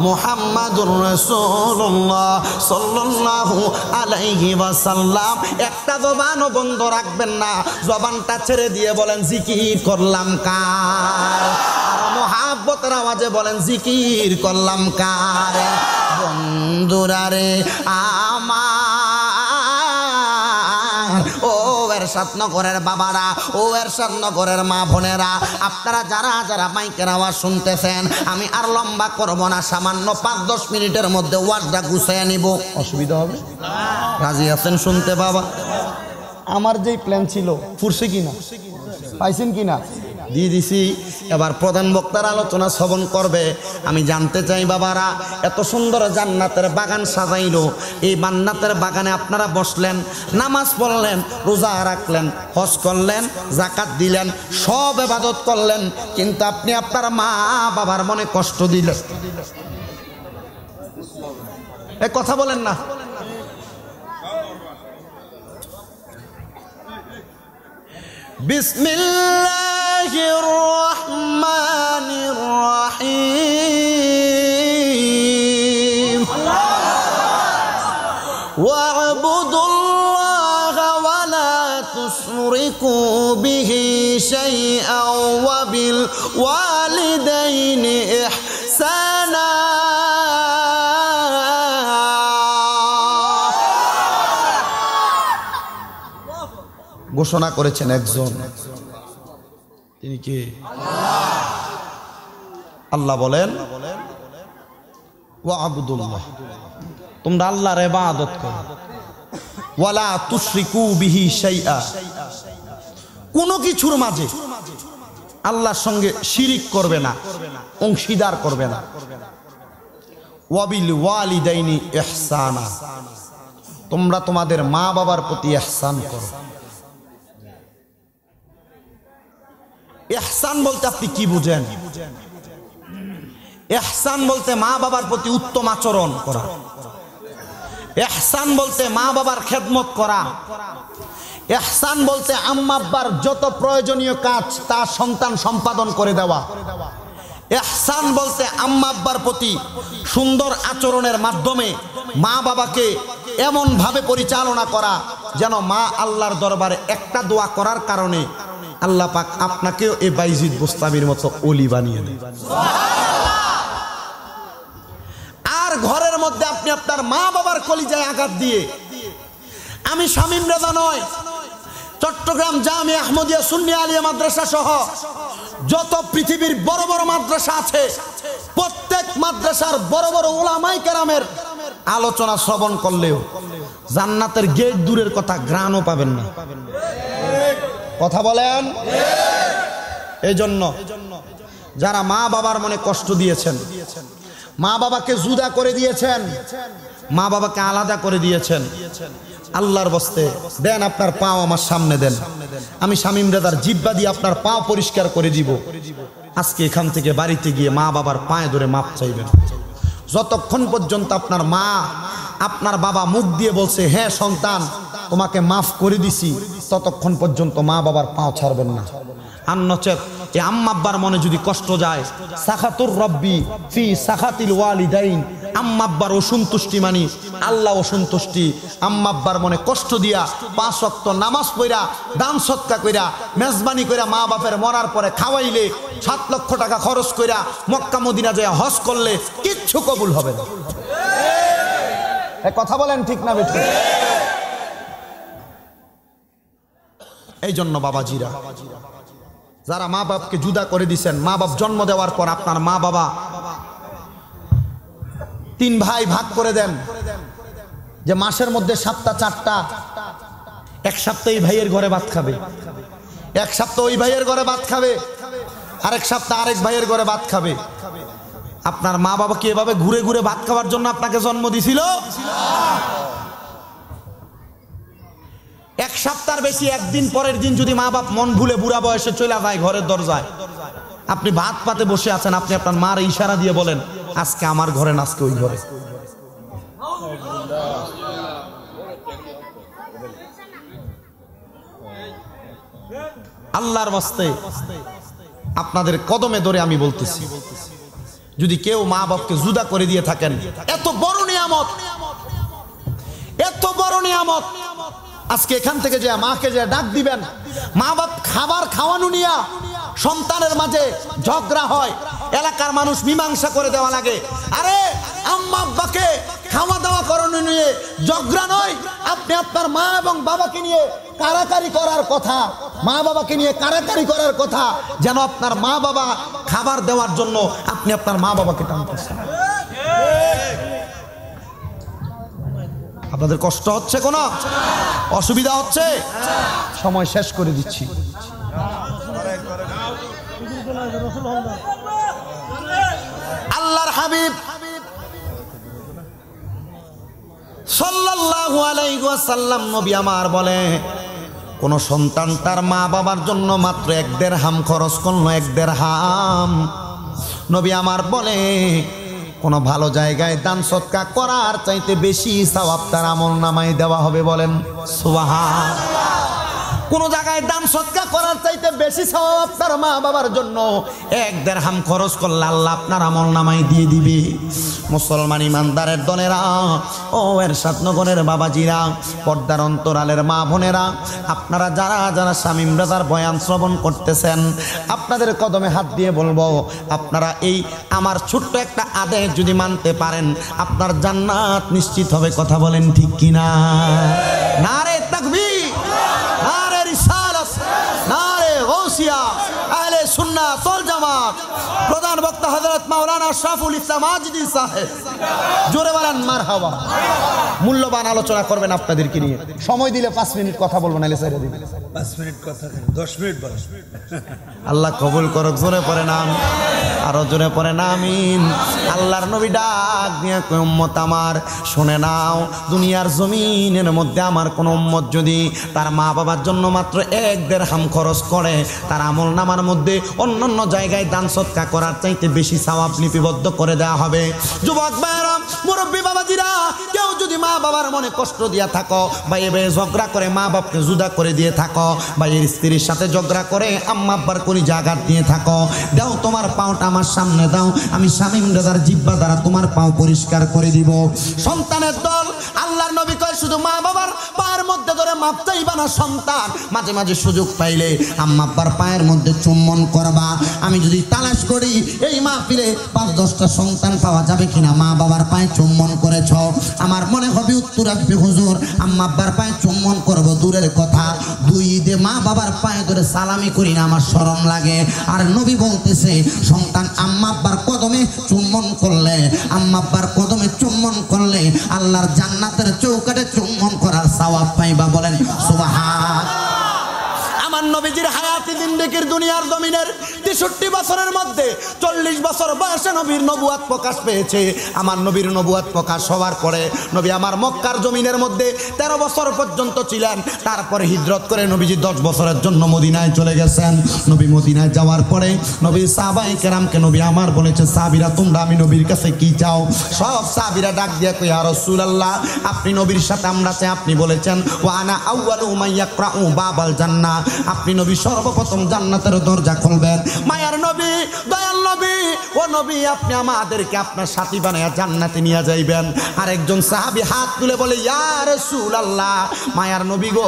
Speaker 1: মুহাম্মাদুর রাসূলুল্লাহ সাল্লাল্লাহু আলাইহি ওয়াসাল্লাম। একটা জবানও বন্ধ রাখবেন না, জবানটা ছেড়ে দিয়ে বলেন জিকির করলাম কার, আর মুহাব্বতের আওয়াজে বলেন জিকির করলাম কার। বন্ধুরা রে আমার, ও এরশাদ নগরের বাবারা, ও এরশাদ নগরের মা বোনেরা, আপনারা যারা যারা মাইকের আওয়াজ শুনতেছেন, আমি আর লম্বা করব না, সামান্য 5-10 মিনিটের মধ্যে ওয়ার্ডটা গুছিয়ে নিব। অসুবিধা হবে? রাজি আছেন শুনতে বাবা? আমার যেই প্ল্যান ছিল ফুরছে কিনা, পাইছেন কিনা? দিয়ে দিছি। এবার প্রধান বক্তার আলোচনা শ্রবণ করবে। আমি জানতে চাই বাবারা, এত সুন্দর জান্নাতের বাগান সাজাইলো, এই জান্নাতের বাগানে আপনারা বসলেন, নামাজ পড়লেন, রোজা রাখলেন, হজ করলেন, যাকাত দিলেন, সব ইবাদত করলেন, কিন্তু আপনি আপনার মা বাবার মনে কষ্ট দিলেন। এ কথা বলেন না। বিসমিল্লাহির রহমানির রহিম। ওয়া'বুদুল্লাহা ওয়া লা তুশরিকু বিহি শাইআন ওয়া বিল ওয়ালিদাইনি ইহসানা। ঘোষণা করেছেন একজন, তিনি কে? আল্লাহ বলেন ওয়া'বুদুল্লাহ, তোমরা আল্লাহর ইবাদত করো, ওয়ালা তুশরিকু বিহি শাইআ, কোনো কিছুর মাঝে আল্লাহর সঙ্গে শিরিক করবে না, অংশীদার করবে না। ওয়াবিল ওয়ালিদাইনি ইহসানা, তোমরা তোমাদের মা বাবার প্রতি ইহসান করো। ইহসান বলতে আপনি কি বুঝেন? ইহসান বলতে মা বাবার প্রতি উত্তম আচরণ করা, ইহসান বলতে মা বাবার খেদমত করা, ইহসান বলতে আম্মা আব্বার যত প্রয়োজনীয় কাজ তা সন্তান সম্পাদন করে দেওয়া। ইহসান বলতে আম্মা আব্বার প্রতি সুন্দর আচরণের মাধ্যমে মা বাবাকে এমন ভাবে পরিচালনা করা যেন মা আল্লাহর দরবারে একটা দোয়া করার কারণে আল্লাহ পাক আপনাকেও এই বাইজিদ বোস্তামির মতো ওলি বানিয়ে দেন। আর ঘরের মধ্যে আপনি আপনার মা বাবার কলিজায় আঘাত দিয়ে, আমি শামীম রেজা নয়, চট্টগ্রাম জামিয়া আহমদিয়া সুন্নি আলিয়া মাদ্রাসা সহ যত পৃথিবীর বড় বড় মাদ্রাসা আছে, প্রত্যেক মাদ্রাসার বড় বড় উলামায়ে কেরামের আলোচনা শ্রবণ করলেও জান্নাতের গেট দূরের কথা, গ্রাণও পাবেন না। কথা বলেন। এই জন্য যারা মা বাবার মনে কষ্ট দিয়েছেন, মা বাবাকে জুদা করে দিয়েছেন, মা বাবাকে আলাদা করে দিয়েছেন, আল্লাহর বস্তে দেন আপনার পাও আমার সামনে দেন, আমি শামীম রেজার জিহ্বা দিয়ে আপনার পা পরিষ্কার করে দিব। আজকে এখান থেকে বাড়িতে গিয়ে মা বাবার পায়ে ধরে মাপ চাইবেন। যতক্ষণ পর্যন্ত আপনার মা আপনার বাবা মুখ দিয়ে বলছে হ্যাঁ সন্তান তোমাকে মাফ করে দিছি, ততক্ষণ পর্যন্ত মা বাবার পাও ছাড়বেন না। আর নচেত এ আম্মা আব্বার মনে যদি কষ্ট যায়, সাখাতুর রব্বি ফি সাখাতিল ওয়ালিদাইন, আম্মা আব্বার অসন্তুষ্টি মানি আল্লাহ অসন্তুষ্টি। আম্মা আব্বার মনে কষ্ট দিয়া 5 ওয়াক্ত নামাজ পড়া, দান সৎকা কইরা, মেজবানি কইরা, মা বাপের মরার পরে খাওয়াইলে, 7 লক্ষ টাকা খরচ কইরা মক্কা মদিনা যায় হজ করলে কিচ্ছু কবুল হবে না। কথা বলেন ঠিক না বেঠিক? এই জন্য বাবাজিরা, যারা মা বাপকে জুদা করে দিছেন, মা বাপ জন্ম দেওয়ার পর আপনার মা বাবা 3 ভাই ভাগ করে দেন, যে মাসের মধ্যে সপ্তাহ 4টা, এক সপ্তাহ এই ভাইয়ের ঘরে ভাত খাবে, এক সপ্তাহ ওই ভাইয়ের ঘরে ভাত খাবে, আরেক সপ্তাহ আরেক ভাইয়ের ঘরে ভাত খাবে। আপনার মা বাবা কি এভাবে ঘুরে ঘুরে ভাত খাওয়ার জন্য আপনাকে জন্ম দিছিল? এক সপ্তাহ বেশি, একদিন পরের দিন যদি মা বাপ মন ভুলে বুড়া বয়সে চলে যায় ঘরের দরজায়, আপনি ভাত পাতে বসে আছেন, আপনি আপনার মার ইশারা দিয়ে বলেন আজকে আমার ঘরে না আজকে ওই ঘরে। আল্লাহর ওয়াস্তে আপনাদের কদমে ধরে আমি বলতেছি, যদি কেউ মা বাপকে জুদা করে দিয়ে থাকেন, এত বড় নিয়ামত, এত বড় নিয়ামত, আজকে এখান থেকে যে মাকে যে ডাক দিবেন, মা বাপ খাবার খাওয়ানো নিয়া সন্তানের মাঝে ঝগড়া হয়, এলাকার মানুষ মীমাংসা করে দেওয়া লাগে। আরে আম্মা আব্বাকে খাওয়া দাওয়া করানো নিয়ে ঝগড়া নয়, আপনি আপনার মা এবং বাবাকে নিয়ে কারাকারি করার কথা, মা বাবাকে নিয়ে কারাকারি করার কথা, যেন আপনার মা বাবা খাবার দেওয়ার জন্য আপনি আপনার মা বাবাকে টানতেছেন। আপনাদের কষ্ট হচ্ছে, কোনো অসুবিধা হচ্ছে? সময় শেষ করে দিচ্ছি। আল্লাহর হাবিব সাল্লাল্লাহু আলাইহি ওয়াসাল্লাম নবী আমার বলে, কোন সন্তান তার মা বাবার জন্য মাত্র 1 দিরহাম খরচ করলো, 1 দিরহাম, নবী আমার বলে কোন ভালো জায়গায় দান সৎকা করার চাইতে বেশি সওয়াব তার আমলনামায় দেওয়া হবে। বলেন সুবহানাল্লাহ। কোন জায়গায় দান সৎকা করার চাইতে বেশি সওয়াব তার মা বাবার জন্য 1 দিরহাম খরচ করলে আল্লাহ আপনার আমলনামায় দিয়ে দিবে। মুসলমান ইমানদারের দলেরা, ও এরশাদ নগরের বাবাজিরা, পর্দার অন্তরালের মা বোনেরা, আপনারা যারা যারা শামীম রাজার বয়ান শ্রবণ করতেছেন, আপনাদের কদমে হাত দিয়ে বলবো, আপনারা এই আমার ছোট্ট একটা আদেশ যদি মানতে পারেন, আপনার জান্নাত নিশ্চিত হবে। কথা বলেন ঠিক কিনা? নারে তাকবীর, নারে রিসালাত, নারে গাউসিয়া, আহলে সুন্নাত ওয়াল জামাত, প্রধান বক্তা হযরত মাওলানা আশরাফুল ইসলাম আজিদি সাহেব, জোরে বলেন মারহাবা। মূল্যবান আলোচনা করবেন আপনাদেরকে নিয়ে, সময় দিলে 5 মিনিট কথা বলবো, নাইলে ছেড়ে দিবেন।
Speaker 2: 5 মিনিট কথা, 10 মিনিট বলেন।
Speaker 1: আল্লাহ কবুল করুক। জোরে পড়ে নাম, আরো জোরে পড়ে আমিন। আল্লাহর নবী ডাক দিয়ে কই, উম্মত আমার শুনে নাও, দুনিয়ার জমিনের মধ্যে আমার কোন উম্মত যদি তার মা বাবার জন্য মাত্র 1 দিরহাম খরচ করে, তার আমলনামার মধ্যে অন্যান্য জায়গায় দান সৎকা করার চাইতে বেশি সওয়াব লিপিবদ্ধ করে দেওয়া হবে। যুবক ভাইরা, মুরব্বী বাবাজিরা, কেউ যদি মা বাবার মনে কষ্ট দিয়া থাকো, বা এ ঝগড়া করে মা বাপকে জুদা করে দিয়ে থাকো, বা এর স্ত্রীর সাথে ঝগড়া করে আম্মা আব্বার কোনি জায়গা দিয়ে থাকো, দাও তোমার পাওটা আমার সামনে দাও, আমি শামীম রাজার জিহ্বা দ্বারা তোমার পাও পরিষ্কার করে দিব। সন্তানের দল, আল্লাহর নবী কয় শুধু মা বাবার পায়ের মধ্যে ধরে মাপ চাইবা না, সন্তান মাঝে মাঝে সুযোগ পাইলে আম্মা আব্বার পায়ের মধ্যে চুম্বন করবা। আমি যদি তালাশ করি এই মাহফিলে 5-10টা সন্তান পাওয়া যাবে কিনা মা বাবার পায়ে চুম্বন করেছ, আমার মনে হবে উত্তর আসবে, হুজুর আম্মা আব্বার পায়ে চুম্বন করব দূরের কথা, 2 ঈদে মা বাবার পায়ে ধরে সালামি করি না, আমার শরম লাগে। আর নবী বলতেছে, সন্তান আম্মা আব্বার কদমে চুম্বন করলে, আম্মা আব্বার কদমে চুম্বন করলে আল্লাহর জান্নাতের চৌকাঠে চুম্বন করার সওয়াব পাইবা। বলেন সুবহান। আমার আমার নবীজির হায়াতি জিন্দেগির দুনিয়ার জমিনের 63 বছরের মধ্যে 40 বছর বয়সে নবীর নবুয়াত প্রকাশ পেয়েছে। আমার নবীর নবুয়াত প্রকাশ হওয়ার পরে নবী আমার মক্কার জমিনের মধ্যে 13 বছর পর্যন্ত ছিলেন। তারপরে হিজরত করে নবীজি 10 বছরের জন্য মদিনায় চলে গেছেন। নবী মদিনায় যাওয়ার পরে নবী সাহাবায়ে কেরামকে নবী আমার বলেছে, সাহাবীরা তোমরা আমি নবীর কাছে কি চাও? সব সাহাবীরা ডাক দিয়ে কই, ইয়া রাসূলুল্লাহ আপনি নবীর সাথে আমরা চাই। আপনি বলেছেন ওয়া আনা আউয়ালু মান ইয়াকরাউ বাবাল জান্নাহ, আপনি নবী সর্বপ্রথম জান্নাতের দরজা খুলবেন। মায়ার নবী, দয়াল নবী, ও নবী আপনি আমাদেরকে আপনার সাথী বানায়া জান্নাতে নিয়ে যাইবেন। আরেকজন সাহাবী হাত তুলে বলে, ইয়া রাসূলুল্লাহ মায়ার নবী গো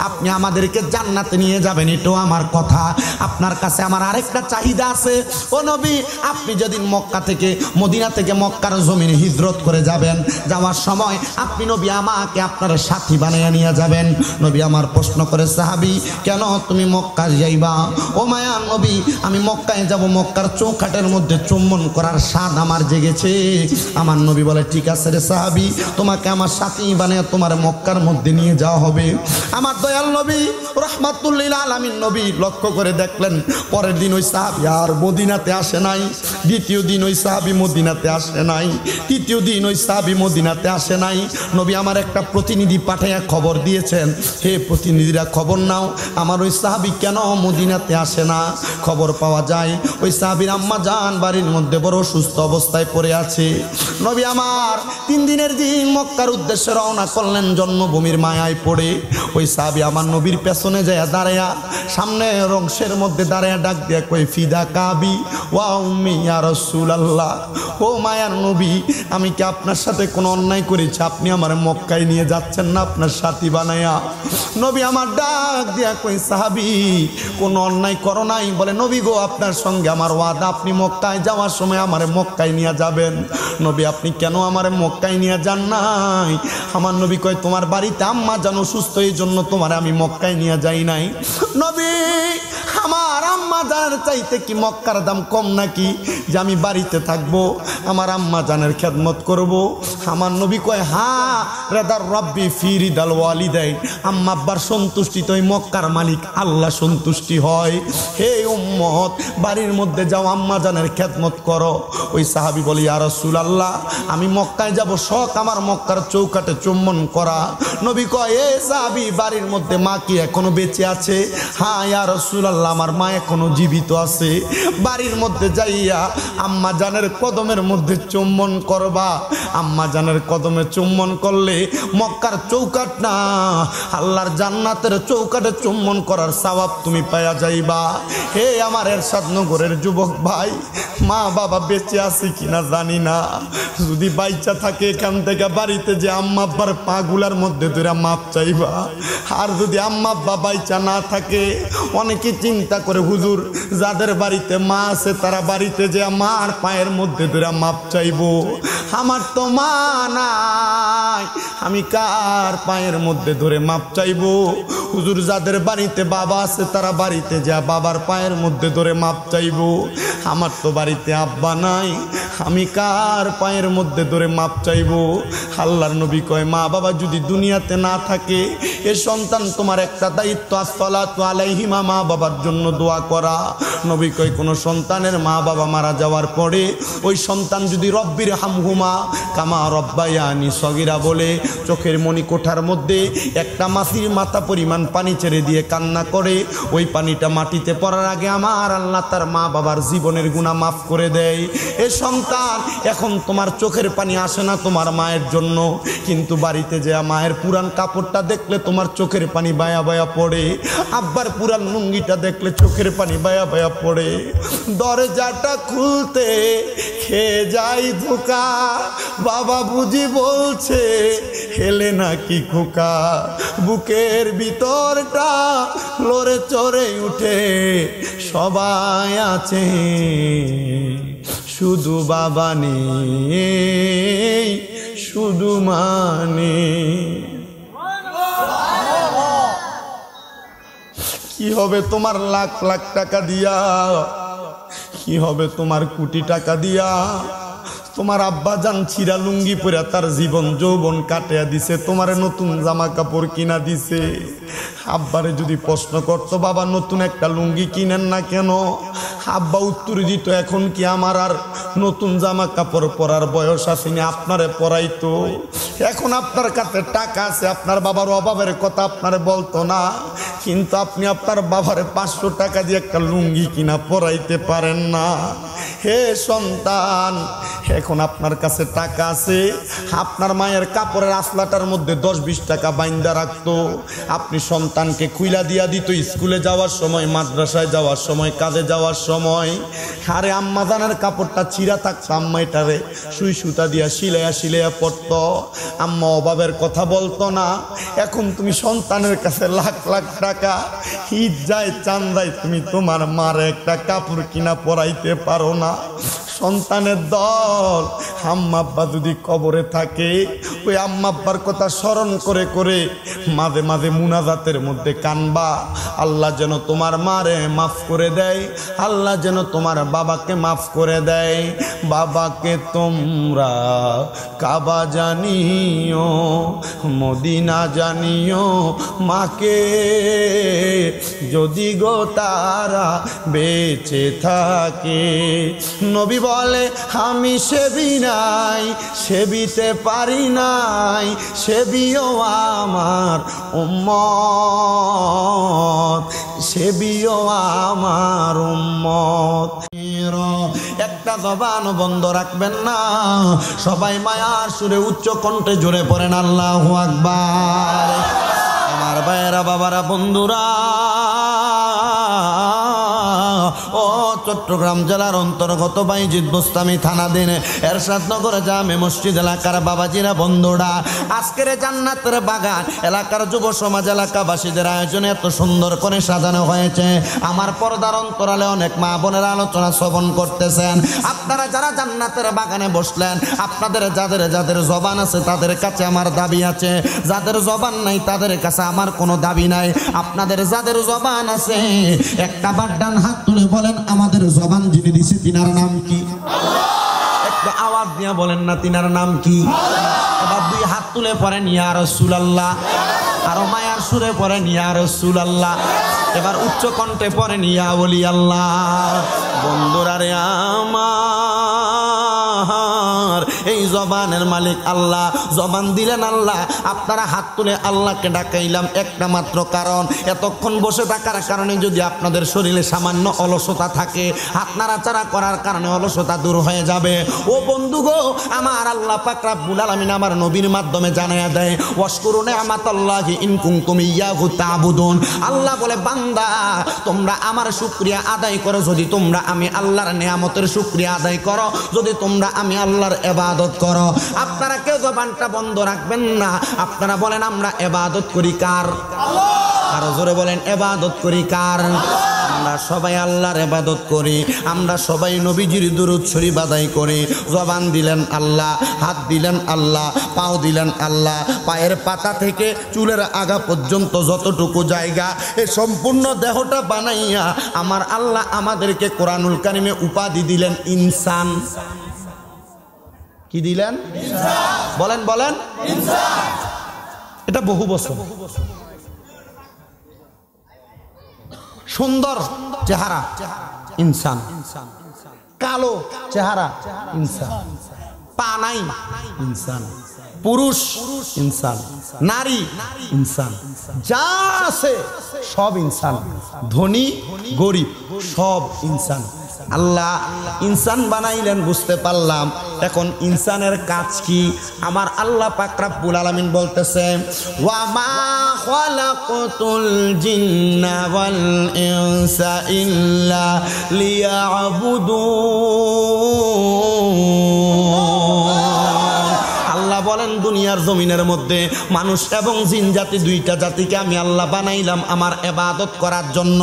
Speaker 1: আপনি আমাদেরকে জান্নাতে নিয়ে যাবেন, এটাও আমার কথা। আপনার কাছে আমার আরেকটা চাহিদা আছে। ও নবী আপনি যেদিন মক্কা থেকে মদিনা থেকে মক্কার জমিনে হিজরত করে যাবেন, যাওয়ার সময় আপনি নবী আমাকে আপনার সাথী বানিয়ে নিয়ে যাবেন। নবী আমার প্রশ্ন করে, সাহাবী কেন তুমি মক্কা যাইবা? ও মায়ার নবী আমি মক্কায় যাব, মক্কার চৌকাটের মধ্যে চুম্বন করার স্বাদ আমার জেগেছে। আমার নবী বলে, ঠিক আছে রে সাহাবী, তোমাকে আমার সাথী বানিয়ে তোমার মক্কার মধ্যে নিয়ে যাওয়া হবে। আমার দয়াল নবী রাহমাতুল লিল আলামিন নবী লক্ষ্য করে দেখলেন, পরের দিন ওই সাহাবী আর মদিনাতে আসে নাই, দ্বিতীয় দিন ওই সাহাবী মদিনাতে আসে নাই, তৃতীয় দিন ওই সাহাবী মদিনাতে আসে নাই। নবী আমার একটা প্রতিনিধি পাঠাইয়া খবর দিয়েছেন, হে প্রতিনিধিরা খবর নাও আমার ওই সাহাবী কেন মদিনাতে আসে না। খবর পাওয়া যায় ওই সাহাবীর আম্মা জান বাড়ির মধ্যে বড় সুস্থ অবস্থায় পড়ে আছে। নবী আমার 3 দিনের দিন মক্কার উদ্দেশ্যে রওনা করলেন জন্মভূমির মায়ায় পড়ে। ওই সাহাবী আমার নবীর পেছনে যায় দাঁড়ায়া, সামনে অংশের মধ্যে দাঁড়ায়া ডাক দিয়া কই, ফিদা কাবি ওয়া উম্মি ইয়া রাসূলুল্লাহ, ও মায়ার নবী আমি কি আপনার সাথে কোনো অন্যায় করেছি? আপনি আমার মক্কায় নিয়ে যাচ্ছেন না আপনার সাথী বানায়া? নবী আমার ডাক দিয়া কই, সাহাবী কোনো অন্যায় করো নাই। বলে, নবী গো আপনার সঙ্গে আমার ওয়াদা, আপনি মক্কায় যাওয়ার সময় আমারে মক্কায় নিয়ে যাবেন। নবী আপনি কেন আমারে মক্কায় নিয়ে যান নাই? আমার নবী কয়, তোমার বাড়িতে আম্মা জান অসুস্থ, এই জন্য তোমারে আমি মক্কায় নিয়ে যাই নাই। নবী আমার আম্মা জানের চাইতে কি মক্কার দাম কম নাকি যে আমি বাড়িতে থাকবো আমার আম্মা জানের খেদমত করব? আমার নবী কয়, হ্যাঁ রেদার রব্বি ফি রিদাল ওয়ালিদাইন, আম্মা আব্বার সন্তুষ্টি তো এই মক্কার মালিক আল্লাহ সন্তুষ্টি হয়। হে উম্মত বাড়ির মধ্যে যাও আম্মা জানের খেদমত করো। ওই সাহাবী বলি, ইয়া রাসূলুল্লাহ আমি মক্কায় যাব, শখ আমার মক্কার চৌকাটে চুম্বন করা। নবী কয়, এ সাহাবী বাড়ির মধ্যে মা কি এখনো বেঁচে আছে? হ্যাঁ ইয়া রাসূলুল্লাহ আমার মা এখনো জীবিত আছে। বাড়ির মধ্যে যাইয়া আম্মা জানের কদমের মধ্যে চুম্বন করবা। আম্মা জানের কদমে চুম্বন করলে মক্কার চৌকাট না আল্লাহর জান্নাতের চৌকাটে চুম্বন করার সওয়াব তুমি পায়া যাইবা। হে আমার এরশাদ নগরের যুবক ভাই, মা বাবা বেঁচে আছে কিনা জানি না, যদি বাইচা থাকে এখান থেকে বাড়িতে যে আম্মা আব্বার পাগুলার মধ্যে ধরে মাপ চাইবা। আর যদি আম্মা আব্বা বাইচা না থাকে, অনেকে চিন্তা করে হুজুর যাদের বাড়িতে মা আছে তারা বাড়িতে যে মার পায়ের মধ্যে ধরে মাপ চাইবো। আমার তো মা নাই, আমি কার পায়ের মধ্যে ধরে মাপ চাইবো? হুজুর যাদের বাড়িতে বাবা আছে তারা বাড়িতে যা বাবার পায়ের মধ্যে ধরে মাপ চাইবো। আমার তো বাড়িতে আব্বা নাই, আমি কার পায়ের মধ্যে ধরে মাপ চাইবো? আল্লাহর নবী কয়, মা বাবা যদি দুনিয়াতে না থাকে এ সন্তান তোমার একটা দায়িত্ব, আসসালাতু আলাইহিমা, মা বাবার জন্য দোয়া করা। নবী কয়, কোনো সন্তানের মা বাবা মারা যাওয়ার পরে ওই সন্তান যদি রব্বির হামহুমা কামা রব্বায়ানি সগীরা বলে চোখের মণিকোঠার মধ্যে একটা মাছির মাথা পরিমাণ পানি ছেড়ে দিয়ে কান্না করে, ওই পানিটা মাটিতে পড়ার আগে আমার আল্লাহ তার মা বাবার জীবনের গুনাহ মাফ করে দেয়। এ সন্তান এখন তোমার চোখের পানি আসে না তোমার মায়ের জন্য, কিন্তু বাড়িতে যে মায়ের পুরান কাপড়টা দেখলে তোমার চোখের পানি বায়া বায়া পড়ে, আব্বার পুরান লুঙ্গিটা দেখলে চোখের পানি বায়া বায়া পড়ে। দরজাটা খুলতে খেয়ে যাই ধোকা, বাবা বুঝি বলছে হেলে নাকি খোকা, বুকের ভিতরটা লড়ে চড়ে উঠে, সবাই আছে শুধু বাবা নেই শুধু মানে। কি হবে তোমার লাখ লাখ টাকা দিয়া, কি হবে তোমার কোটি টাকা দিয়া,
Speaker 3: তোমার আব্বা জান ছিঁড়া লুঙ্গি পরে তার জীবন যৌবন কাটিয়া দিছে, তোমারে নতুন জামা কাপড় কিনা দিছে। আব্বারে যদি প্রশ্ন করতো বাবা নতুন একটা লুঙ্গি কিনেন না কেন, আব্বা উত্তর দিত এখন কি আমার আর নতুন জামা কাপড় পরার বয়স আসেনি, আপনারে পরাইতো। এখন আপনার কাছে টাকা আছে, আপনার বাবার অভাবের কথা আপনারে বলতো না, কিন্তু আপনি আপনার বাবারে 500 টাকা দিয়ে একটা লুঙ্গি কিনা পরাইতে পারেন না। হে সন্তান, এখন আপনার কাছে টাকা আছে, আপনার মায়ের কাপড়ের আসলাটার মধ্যে 10-20 টাকা বাইন্দা রাখতো, আপনি সন্তানকে খুইলা দিয়া দিত স্কুলে যাওয়ার সময়, মাদ্রাসায় যাওয়ার সময়, কাজে যাওয়ার সময়। আরে আম্মা জানের কাপড়টা ছিঁড়া থাকতো, আম্মা এটারে সুই সুতা দিয়া সিলাইয়া পড়তো, আম্মা অভাবের কথা বলতো না। এখন তুমি সন্তানের কাছে লাখ লাখ টাকা, ঈদ যায় চাঁদ যায়, তুমি তোমার মার একটা কাপড় কিনা পরাইতে পারো না। সন্তানের দল, আম্মা আব্বা যদি কবরে থাকে, ওই আম্মা আব্বার কথা স্মরণ করে করে মাঝে মাঝে মুনাজাতের মধ্যে কানবা, আল্লাহ যেন তোমার মারে মাফ করে দেয়, আল্লাহ যেন তোমার বাবাকে মাফ করে দেয়। বাবাকে তোমরা কাবা জানিও, মদিনা জানিও, মাকে যদি গো তারা বেঁচে থাকে। নবী বলে আমি সেবি নাই, সেবিতে পারি নাই, সেবিও আমার উম্মত, সেবিও আমার উম্মত। একটা জবান বন্ধ রাখবেন না, সবাই মায়ার সুরে উচ্চ কণ্ঠে জোরে পড়েন আল্লাহু আকবার। আমার ভাইয়েরা, বাবারা, বন্ধুরা, ও চট্টগ্রাম জেলার অন্তর্গত বাইজিদ বোস্তামি থানাধীন এরশাদনগর জামে মসজিদ এলাকার বাবাজিরা, বন্ধুরা, আজকের জান্নাতের বাগান এলাকার যুব সমাজ এলাকাবাসীদের আয়োজনে এত সুন্দর করে সাজানো হয়েছে। আমার পর্দার অন্তরালে অনেক মা বোনের আলোচনা শ্রবণ করতেছেন। আপনারা যারা জান্নাতের বাগানে বসলেন, আপনাদের যাদের যাদের জবান আছে তাদের কাছে আমার দাবি আছে, যাদের জবান নাই তাদের কাছে আমার কোনো দাবি নাই। আপনাদের যাদের জবান আছে একটা বার ডান হাত তুলে বলেন আমাদের জবান যিনি দিছে তিনার নাম কি? একটা আওয়াজ দিয়ে বলেন না তিনার নাম কি? এবার 2 হাত তুলে পড়েন ইয়া রাসূলুল্লাহ, আরো মায়ার সুরে পড়েন ইয়া রাসূলুল্লাহ, এবার উচ্চ কণ্ঠে পড়েন ইয়া ওলি আল্লাহ। বন্ধুরা রে আমার, এই জবানের মালিক আল্লাহ, জবান দিলেন আল্লাহ। আপনারা হাত তুলে আল্লাহকে ডাকাইলাম একটা মাত্র কারণ, এতক্ষণ বসে থাকার কারণে যদি আপনাদের শরীরে সামান্য অলসতা থাকে, হাত নাড়াচাড়া করার কারণে অলসতা দূর হয়ে যাবে। ও বন্ধু গো, আমার আল্লাহ পাক রব্বুল আলামিন আমার নবীর মাধ্যমে জানায়া দেয়, ওয়াশকুরু নি'মাতাল্লাহি ইন কুনতুম ইয়াহু তা'বুদুন। আল্লাহ বলে বান্দা তোমরা আমার শুকরিয়া আদায় করো, যদি তোমরা আমি আল্লাহর নিয়ামতের শুকরিয়া আদায় করো, যদি তোমরা আমি আল্লাহর ইবাদত করো। আপনারা কেউ জবানটা বন্ধ রাখবেন না, আপনারা বলেন আমরা ইবাদত করি কার? আরো জোরে বলেন ইবাদত করি কার? আমরা সবাই আল্লাহর ইবাদত করি, আমরা সবাই নবীজির দুরূদ শরীফ আদায় করি। জবান দিলেন আল্লাহ, হাত দিলেন আল্লাহ, পাও দিলেন আল্লাহ, পায়ের পাতা থেকে চুলের আগা পর্যন্ত যতটুকু জায়গা, এই সম্পূর্ণ দেহটা বানাইয়া আমার আল্লাহ আমাদেরকে কোরআনুল কারিমে উপাধি দিলেন ইনসান। কি দিলেন? বলেন বলেন। এটা বহু বছর সুন্দর চেহারা ইনসান, কালো চেহারা ইনসান, পা নাই ইনসান, পুরুষ ইনসান, নারী ইনসান, যা আছে সব ইনসান, ধনী গরিব সব ইনসান। আল্লাহ ইনসান বানাইলেন বুঝতে পারলাম, এখন ইনসানের কাজ কি? আমার আল্লাহ পাক রব্বুল আলামিন বলতেছে, ওয়া মা খালাকতুল জিন্না ওয়াল ইনসা ইল্লা লিয়াবুদুন। আল্লাহ বলেন দুনিয়ার জমিনের মধ্যে মানুষ এবং জিন জাতি, 2টা জাতিকে আমি আল্লাহ বানাইলাম আমার ইবাদত করার জন্য।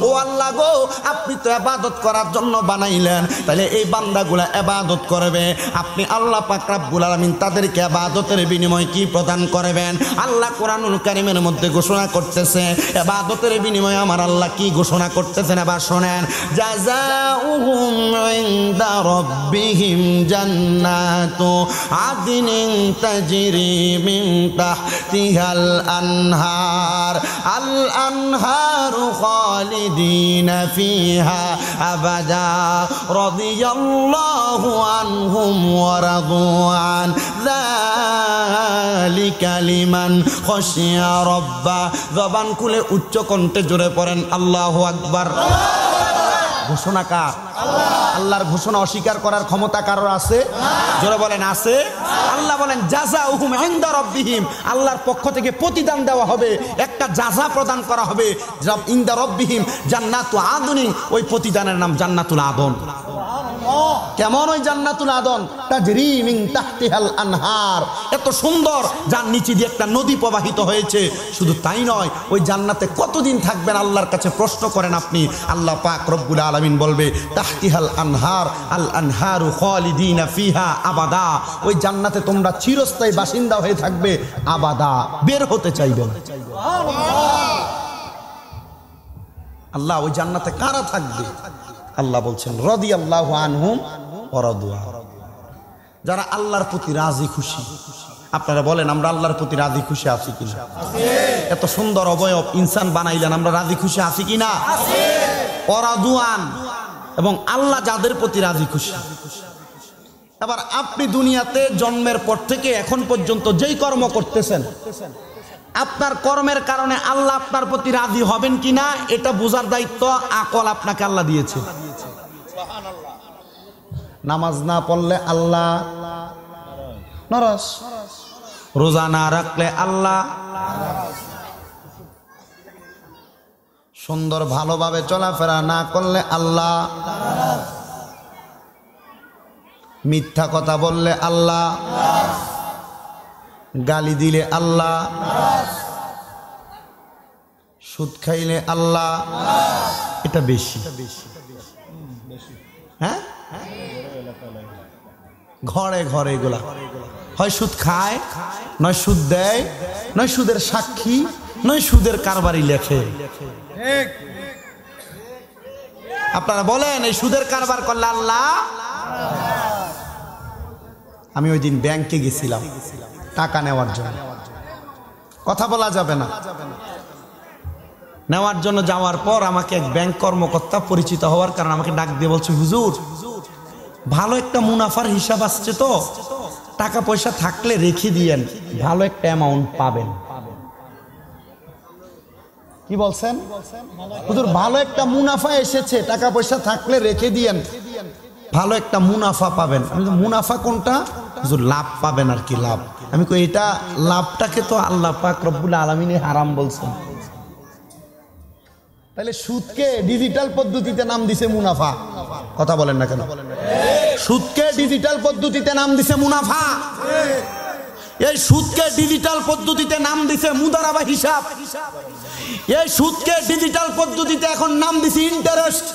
Speaker 3: ও আল্লাহ গো, আপনি তো ইবাদত করার জন্য বানাইলেন, তাহলে এই বান্দাগুলা ইবাদত করবে, আপনি আল্লাহ পাক রব্বুল আলামিন তাদেরকে ইবাদতের বিনিময় কি প্রদান করবেন? আল্লাহ কোরআনুল কারীমের মধ্যে ঘোষণা করতেছে, ইবাদতের বিনিময়ে আমার আল্লাহ কি ঘোষণা করতেছেন এবার শুনেন, জাযাউহুম
Speaker 1: ইনদা রাব্বিহিম জান্নাতু আদনিন তাজরি মিন তাহতিহাল আনহার আল আনহারু খালিদিনা ফিহা আবাদা রাদিয়াল্লাহু আনহুম ওয়া রাদু আন যালিকা লিমান খাশিয়া রাব্বা। জবান খুলে উচ্চ কণ্ঠে জোরে পড়েন আল্লাহু আকবার। ঘোষণা কার? আল্লাহর ঘোষণা অস্বীকার করার ক্ষমতা কারোর আছে? জোরে বলেন আছে। আল্লাহ বলেন জাযাউহুম ইনদা রাব্বিহিম, আল্লাহর পক্ষ থেকে প্রতিদান দেওয়া হবে, একটা জাযা প্রদান করা হবে। ইনদা রাব্বিহিম জান্নাতু আদনিন, ওই প্রতিদানের নাম জান্নাতুল আদন। কেমন ওই জান্নাতুল আদন? তাজরি মিন তাহতিহাল আনহার, এত সুন্দর যার নিচে দিয়ে একটা নদী প্রবাহিত হয়েছে। শুধু তাই নয়, ওই জান্নাতে কতদিন থাকবেন আল্লাহর কাছে প্রশ্ন করেন আপনি। আল্লাহ পাক রব্বুল আলামিন বলবে তাহতিহাল আনহার আল আনহারু খালিদিনা ফিহা আবাদা, ওই জান্নাতে তোমরা চিরস্থায়ী বাসিন্দা হয়ে থাকবে আবাদা, বের হতে চাইবে না। আল্লাহ ওই জান্নাতে কারা থাকবে? আল্লাহ বলছেন রাদিয়াল্লাহু আনহুম ওয়া রাদু আন, যারা আল্লাহর প্রতি রাজি খুশি। আপনারা বলেন আমরা আল্লাহর প্রতি রাজি খুশি আছি কিনা? এত সুন্দর অবয়ব ইনসান বানাইলেন, আমরা রাজি খুশি আছি কিনা? ওয়া রাদু আন, এবং আল্লাহ যাদের প্রতি রাজি খুশি। এবার আপনি দুনিয়াতে জন্মের পর থেকে এখন পর্যন্ত যেই কর্ম করতেছেন, আপনার কর্মের কারণে আল্লাহ আপনার প্রতি রাজি হবেন কিনা এটা বোঝার দায়িত্ব আকল আপনাকে আল্লাহ দিয়েছে। নামাজ না পড়লে আল্লাহ নারাজ, রোজা না রাখলে আল্লাহ, সুন্দর ভালোভাবে চলাফেরা না করলে আল্লাহ, মিথ্যা কথা বললে আল্লাহ, গালি দিলে আল্লাহ, সুদ খাইলে আল্লাহ। এটা বেশি, হ্যাঁ, ঘরে ঘরে এগুলা হয় সুদ খায়, নয় সুদ দেয়, নয় সুদের সাক্ষী, নয় সুদের কারবারি লেখে। আপনারা বলেন এই সুদের কারবার করলে আল্লাহ। আমি ওই দিন ব্যাংকে গেছিলাম টাকা নেওয়ার জন্য, কথা বলা যাবে না। নেওয়ার জন্য যাওয়ার পর আমাকে এক ব্যাংক কর্মকর্তা পরিচিত হওয়ার কারণে আমাকে ডাক দিয়ে বলছে, হুজুর ভালো একটা মুনাফার হিসাব আসছে, তো টাকা পয়সা থাকলে রেখে দিয়েন, ভালো একটা অ্যামাউন্ট পাবেন। কি বলছেন হুজুর? ভালো একটা মুনাফা এসেছে, টাকা পয়সা থাকলে রেখে দিয়েন, ভালো একটা মুনাফা পাবেন। আমি তো মুনাফা কোনটা? হুজুর লাভ পাবেন আর কি লাভ। আমি কই এটা লাভটাকে তো আল্লাহ পাক রব্বুল আলামিন হারাম বলছেন। তাহলে সুদকে ডিজিটাল পদ্ধতিতে নাম দিছে মুনাফা। কথা বলেন না কেন? সুদকে ডিজিটাল পদ্ধতিতে নাম দিছে মুনাফা। এই সুদকে ডিজিটাল পদ্ধতিতে নাম দিছে মুদারাবা হিসাব। এই সুদকে ডিজিটাল পদ্ধতিতে এখন নাম দিছে ইন্টারেস্ট।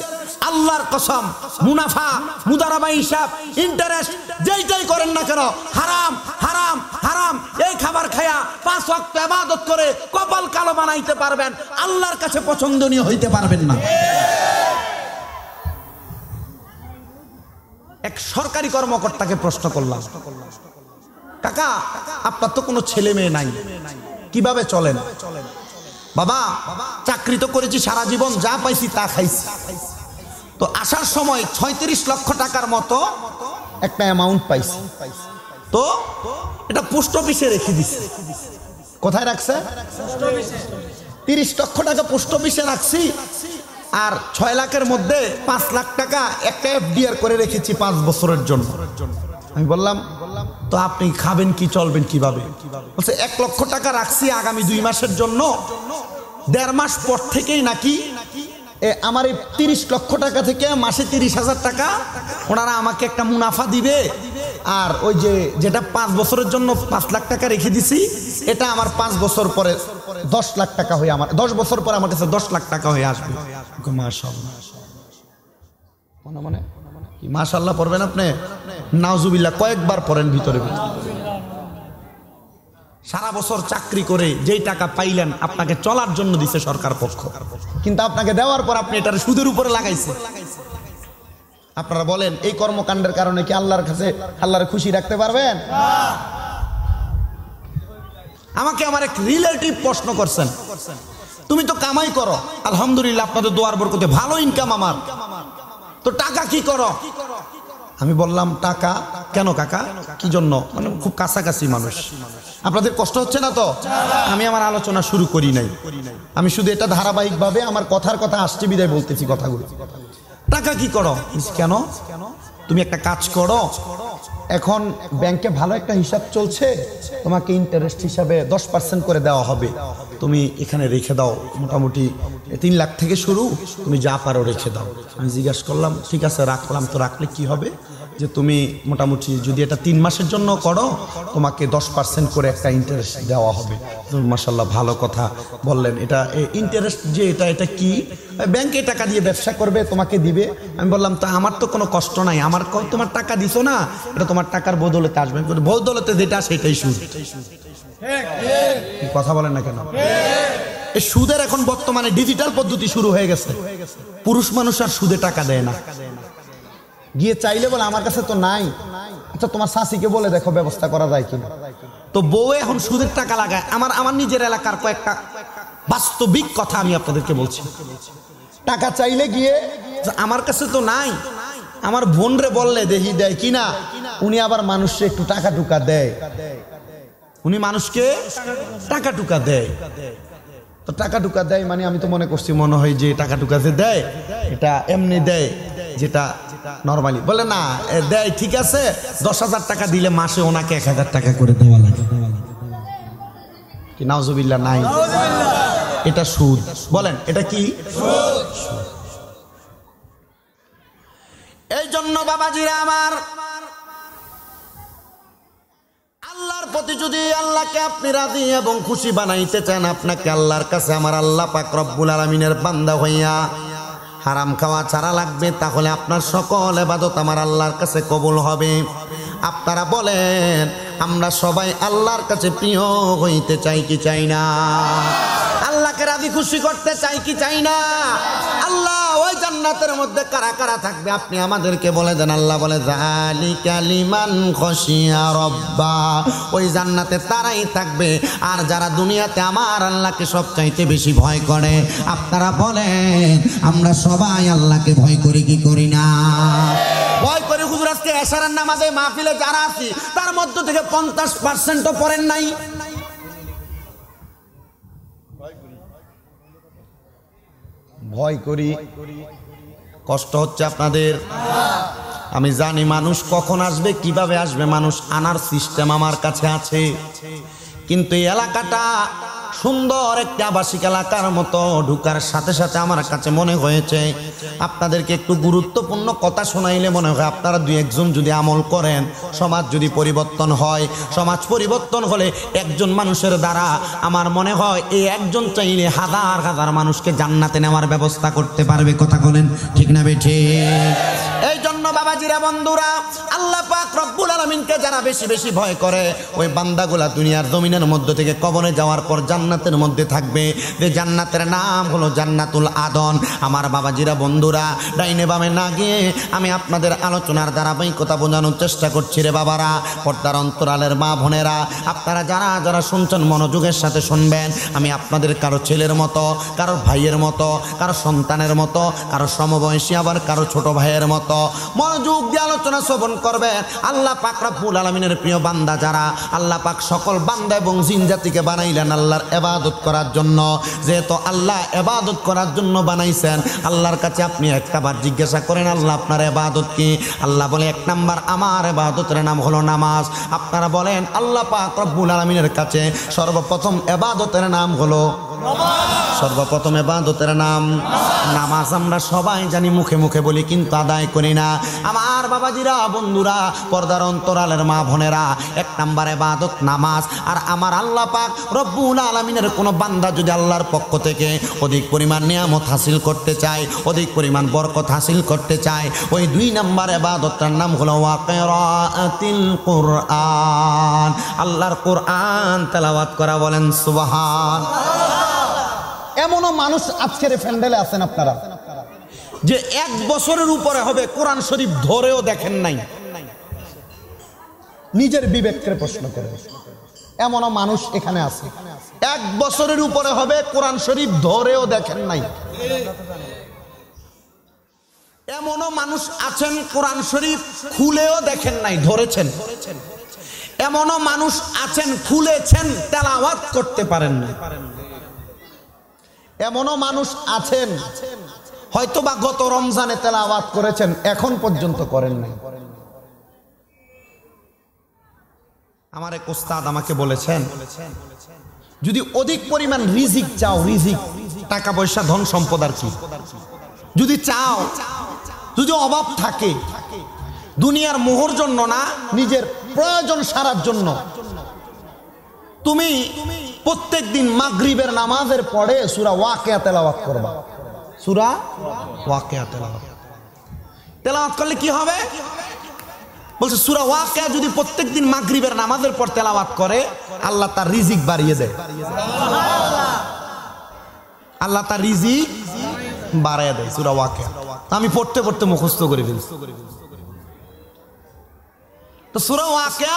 Speaker 1: আল্লাহর কসম, মুনাফা, মুদারাবা হিসাব, ইন্টারেস্ট যেইটাই করেন না কেন হারাম হারাম হারাম। এই খাবার খায়া 5 ওয়াক্ত ইবাদত করে কপাল কালো বানাইতে পারবেন, আল্লাহর কাছে পছন্দনীয় হইতে পারবেন না। এক সরকারি কর্মকর্তাকে প্রশ্ন করলাম, কাকা আপনার তো কোনো ছেলে মেয়ে নাই, কিভাবে চলেন? বাবা চাকরি তো করেছি সারা জীবন, যা পাইছি তা খাইছি, তো আসার সময় 36 লক্ষ টাকার মতো একটা অ্যামাউন্ট পাইছি, তো এটা পোস্ট অফিসে রেখে দিছি। কোথায় রাখছে? 30 লক্ষ টাকা পোস্ট অফিসে রাখছি, আর 6 লাখের মধ্যে 5 লাখ টাকা একটা এফডিআর করে রেখেছি 5 বছরের জন্য। আমি বললাম তো আপনি খাবেন কি, চলবেন কিভাবে? বলছে 1 লক্ষ টাকা রাখছি আগামী 2 মাসের জন্য, 1.5 মাস পর থেকেই নাকি আমার এই 30 লক্ষ টাকা থেকে মাসে 30,000 টাকা ওনারা আমাকে একটা মুনাফা দিবে, আর ওই যে যেটা 5 বছরের জন্য 5 লাখ টাকা রেখে দিছি, এটা আমার 5 বছর পরে 10 লাখ টাকা হয়ে, আমার 10 বছর পরে আমার কাছে 10 লাখ টাকা হয়ে আসবে। মাশাআল্লাহ, মানে মাশাআল্লাহ পড়বেন আপনি, নাউজুবিল্লাহ কয়েকবার পড়েন ভিতরে ভিতরে। সারা বছর চাকরি করে যেই টাকা পাইলেন আপনাকে চলার জন্য দিছে সরকার পক্ষ, কিন্তু আপনাকে দেওয়ার পর আপনি এটার সুদের উপরে লাগাইছে।
Speaker 3: আপনারা বলেন এই কর্মকাণ্ডের কারণে কি আল্লাহর কাছে আল্লাহর খুশি রাখতে পারবেন?
Speaker 1: আমাকে আমার এক রিলেটিভ প্রশ্ন করছেন, তুমি তো কামাই করো, আলহামদুলিল্লাহ আপনাদের দোয়ার বরকতে ভালো ইনকাম, আমার তো টাকা কি করো? আমি বললাম টাকা কেন কাকা, কি জন্য? মানে খুব কাছাকাছি মানুষ, আপনাদের কষ্ট হচ্ছে না তো? আমি আমার আলোচনা শুরু করি নাই, আমি শুধু এটা ধারাবাহিকভাবে আমার কথার কথা আসছে বিদায় বলতেছি কথাগুলো। টাকা কি করো? কেন? তুমি একটা কাজ করো, এখন ব্যাংকে ভালো একটা হিসাব চলছে, তোমাকে ইন্টারেস্ট হিসাবে 10% করে দেওয়া হবে, তুমি এখানে রেখে দাও, মোটামুটি 3 লাখ থেকে শুরু, তুমি যা পারো রেখে দাও। আমি জিজ্ঞাসা করলাম ঠিক আছে রাখলাম, তো রাখলে কি হবে? যে তুমি মোটামুটি যদি এটা 3 মাসের জন্য করো, তোমাকে 10% করে একটা ইন্টারেস্ট দেওয়া হবে। মাশাআল্লাহ, ভালো কথা বললেন। এটা ইন্টারেস্ট যে এটা কি? ব্যাংকে টাকা দিয়ে ব্যবসা করবে, তোমাকে দিবে। আমি বললাম তা আমার তো কোনো কষ্ট নাই, আমার তোমার টাকা দিছো না, এটা তোমার টাকার বদৌলতে আসবে। বদৌলতে যেটা সেটাই সুদ। কথা বলেন না কেন? এই সুদের এখন বর্তমানে ডিজিটাল পদ্ধতি শুরু হয়ে গেছে, পুরুষ মানুষ আর সুদে টাকা দেয় না, গিয়ে চাইলে বলে আমার কাছে তো নাই, আচ্ছা তোমার শাশিকে বলে দেখো ব্যবস্থা করা যায় কিনা। তো বউ এখন সুদের টাকা লাগায়। আমার নিজের এলাকার কয়েকটা বাস্তবিক কথা আমি আপনাদেরকে বলছি। টাকা চাইলে গিয়ে আমার কাছে তো নাই, আমার বোন রে বললে দেখি দেয় কিনা, উনি আবার মানুষকে একটু টাকা টুকা দেয়, উনি মানুষকে টাকা টুকা দেয়। তো টাকা টুকা দেয় মানে আমি তো মনে করছি মনে হয় যে টাকা টুকা যে দেয় এটা এমনি দেয়, যেটা নরমালি বলে না দেয়, ঠিক আছে 10,000 টাকা দিলে মাসে ওনাকে 1,000 টাকা করে দেওয়া লাগে। কি নাউজুবিল্লাহ? নাই, এটা সুদ। বলেন এটা কি? এই জন্য বাবাজিরা আমার, আল্লাহর প্রতি যদি আল্লাহকে আপনি রাজি এবং খুশি বানাইতে চান, আপনাকে আল্লাহর কাছে আমার আল্লাহ পাক রব্বুল আলামিনের বান্দা হইয়া হারাম খাওয়া ছাড়া লাগবে, তাহলে আপনার সকল ইবাদত আমার আল্লাহর কাছে কবুল হবে। আপনারা বলেন আমরা সবাই আল্লাহর কাছে প্রিয় হইতে চাই কি চাই না? আল্লাহকে রাজি খুশি করতে চাই কি চাই না? আল্লাহ ওই জান্নাতের মধ্যে কারা কারা থাকবে আপনি আমাদেরকে বলে দেন। আল্লাহ বলে যালিকা লিমান খশিয়া রাব্বা, ওই জান্নাতে তারাই থাকবে আর যারা দুনিয়াতে আমার আল্লাহকে সবচাইতে বেশি ভয় করে। আপনারা বলেন আমরা সবাই আল্লাহকে ভয় করি কি করি না? ভয় করে। হুজুর আজকে এশারের নামাজে মাহফিলে যারা আছি তার মধ্য থেকে 50%ও পড়েন নাই। ভয় করি, কষ্ট হচ্ছে আপনাদের। আমি জানি মানুষ কখন আসবে, কিভাবে আসবে, মানুষ আনার সিস্টেম আমার কাছে আছে, কিন্তু এই এলাকাটা সুন্দর একটি আবাসিক এলাকার মতো ঢুকার সাথে সাথে আমার কাছে মনে হয়েছে আপনাদেরকে একটু গুরুত্বপূর্ণ কথা শোনাইলে মনে হয় আপনারা 2-1 জন যদি আমল করেন, সমাজ যদি পরিবর্তন হয়, সমাজ পরিবর্তন হলে একজন মানুষের দ্বারা আমার মনে হয় এই একজন চাইলে হাজার হাজার মানুষকে জান্নাতে নেওয়ার ব্যবস্থা করতে পারবে। কথা বলেন ঠিক না বেঠে? এই জন্য বাবাজিরা বন্ধুরা, আল্লাহ পাক রব্বুল আলামিনকে যারা বেশি বেশি ভয় করে ওই বান্দাগুলা দুনিয়ার জমিনের মধ্যে থেকে কবরে যাওয়ার পর জান্নাতের মধ্যে থাকবে। যে জান্নাতের নাম হলো জান্নাতুল আদন। আমার বাবাজিরা বন্ধুরা, ডাইনে বামে না গিয়ে আমি আপনাদের আলোচনার ধারাবাহিকতা বোঝানোর চেষ্টা করছি রে বাবারা, পর্দার অন্তরালের মা বোনেরা, আপনারা যারা যারা শুনছেন মনোযোগের সাথে শুনবেন। আমি আপনাদের কারো ছেলের মতো, কারো ভাইয়ের মতো, কারো সন্তানের মতো, কারো সমবয়সী, আবার কারো ছোট ভাইয়ের মতো মনোযোগ দিয়ে আলোচনা শ্রবণ করবেন। আল্লাহ পাক রব্বুল আলামিনের প্রিয় বান্দা যারা, আল্লাহ পাক সকল বান্দা এবং জিন জাতিকে বানাইলেন আল্লাহর ইবাদত করার জন্য। যেহেতু আল্লাহ ইবাদত করার জন্য বানাইছেন, আল্লাহর কাছে আপনি একটাবার জিজ্ঞাসা করেন আল্লাহ আপনার ইবাদত কি? আল্লাহ বলে 1 নাম্বার আমার ইবাদতের নাম হলো নামাজ। আপনারা বলেন আল্লাহ পাক রব্বুল আলামিনের কাছে সর্বপ্রথম ইবাদতের নাম হলো সর্বপ্রথম ইবাদতের নাম নামাজ। আমরা সবাই জানি, মুখে মুখে বলি কিন্তু আদায় করি না। আমার বাবাজিরা বন্ধুরা, পর্দার অন্তরালের মা বোনেরা, 1 নাম্বার ইবাদত নামাজ। আর আমার আল্লাহ পাক রব্বুল আলামিনের কোনো বান্দা যদি আল্লাহর পক্ষ থেকে অধিক পরিমাণ নিয়ামত হাসিল করতে চায়, অধিক পরিমাণ বরকত হাসিল করতে চায়, ওই 2 নাম্বার ইবাদতটার নাম হলো ওয়াকিরাতিল কুরআন। আল্লাহর কোরআন তেলাওয়াত করা। বলেন সুবহান। এমনও মানুষ আজকের প্যান্ডেলে আছেন আপনারা, যে 1 বছরের উপরে হবে কোরআন শরীফ ধরেও দেখেন নাই? নিজের বিবেককে প্রশ্ন করে। এমনও মানুষ এখানে আছে 1 বছরের উপরে হবে কোরআন শরীফ ধরেও দেখেন নাই। এমনও মানুষ আছেন কোরআন শরীফ খুলেও দেখেন নাই, ধরেছেন। এমনও মানুষ আছেন খুলেছেন, তেলাওয়াত করতে পারেন না। এমনও মানুষ আছেন হয়তোবা গত রমজানে তেলাওয়াত করেছেন, এখন পর্যন্ত করেন নাই। আমার এক ওস্তাদ আমাকে বলেছেন, যদি অধিক পরিমাণ রিজিক চাও, রিজিক টাকা পয়সা ধন সম্পদ আর কি, যদি চাও, যদি অভাব থাকে, দুনিয়ার মোহর জন্য না, নিজের প্রয়োজন সারার জন্য, তুমি প্রত্যেক দিন মাগরিবের নামাজের পরে সূরা ওয়াকিয়া তেলাওয়াত করবা। সূরা ওয়াকিয়া তেলাওয়াত করলে কি হবে? বলছে সূরা ওয়াকিয়া যদি প্রত্যেক দিন মাগরিবের নামাজের পর তেলাওয়াত করে, আল্লাহ তার রিজিক বাড়িয়ে দেয়। আল্লাহ তার রিজিক বাড়িয়ে দেয় সূরা ওয়াকিয়া। আমি পড়তে পড়তে মুখস্থ করে ফেলছি। তো সূরা ওয়াকিয়া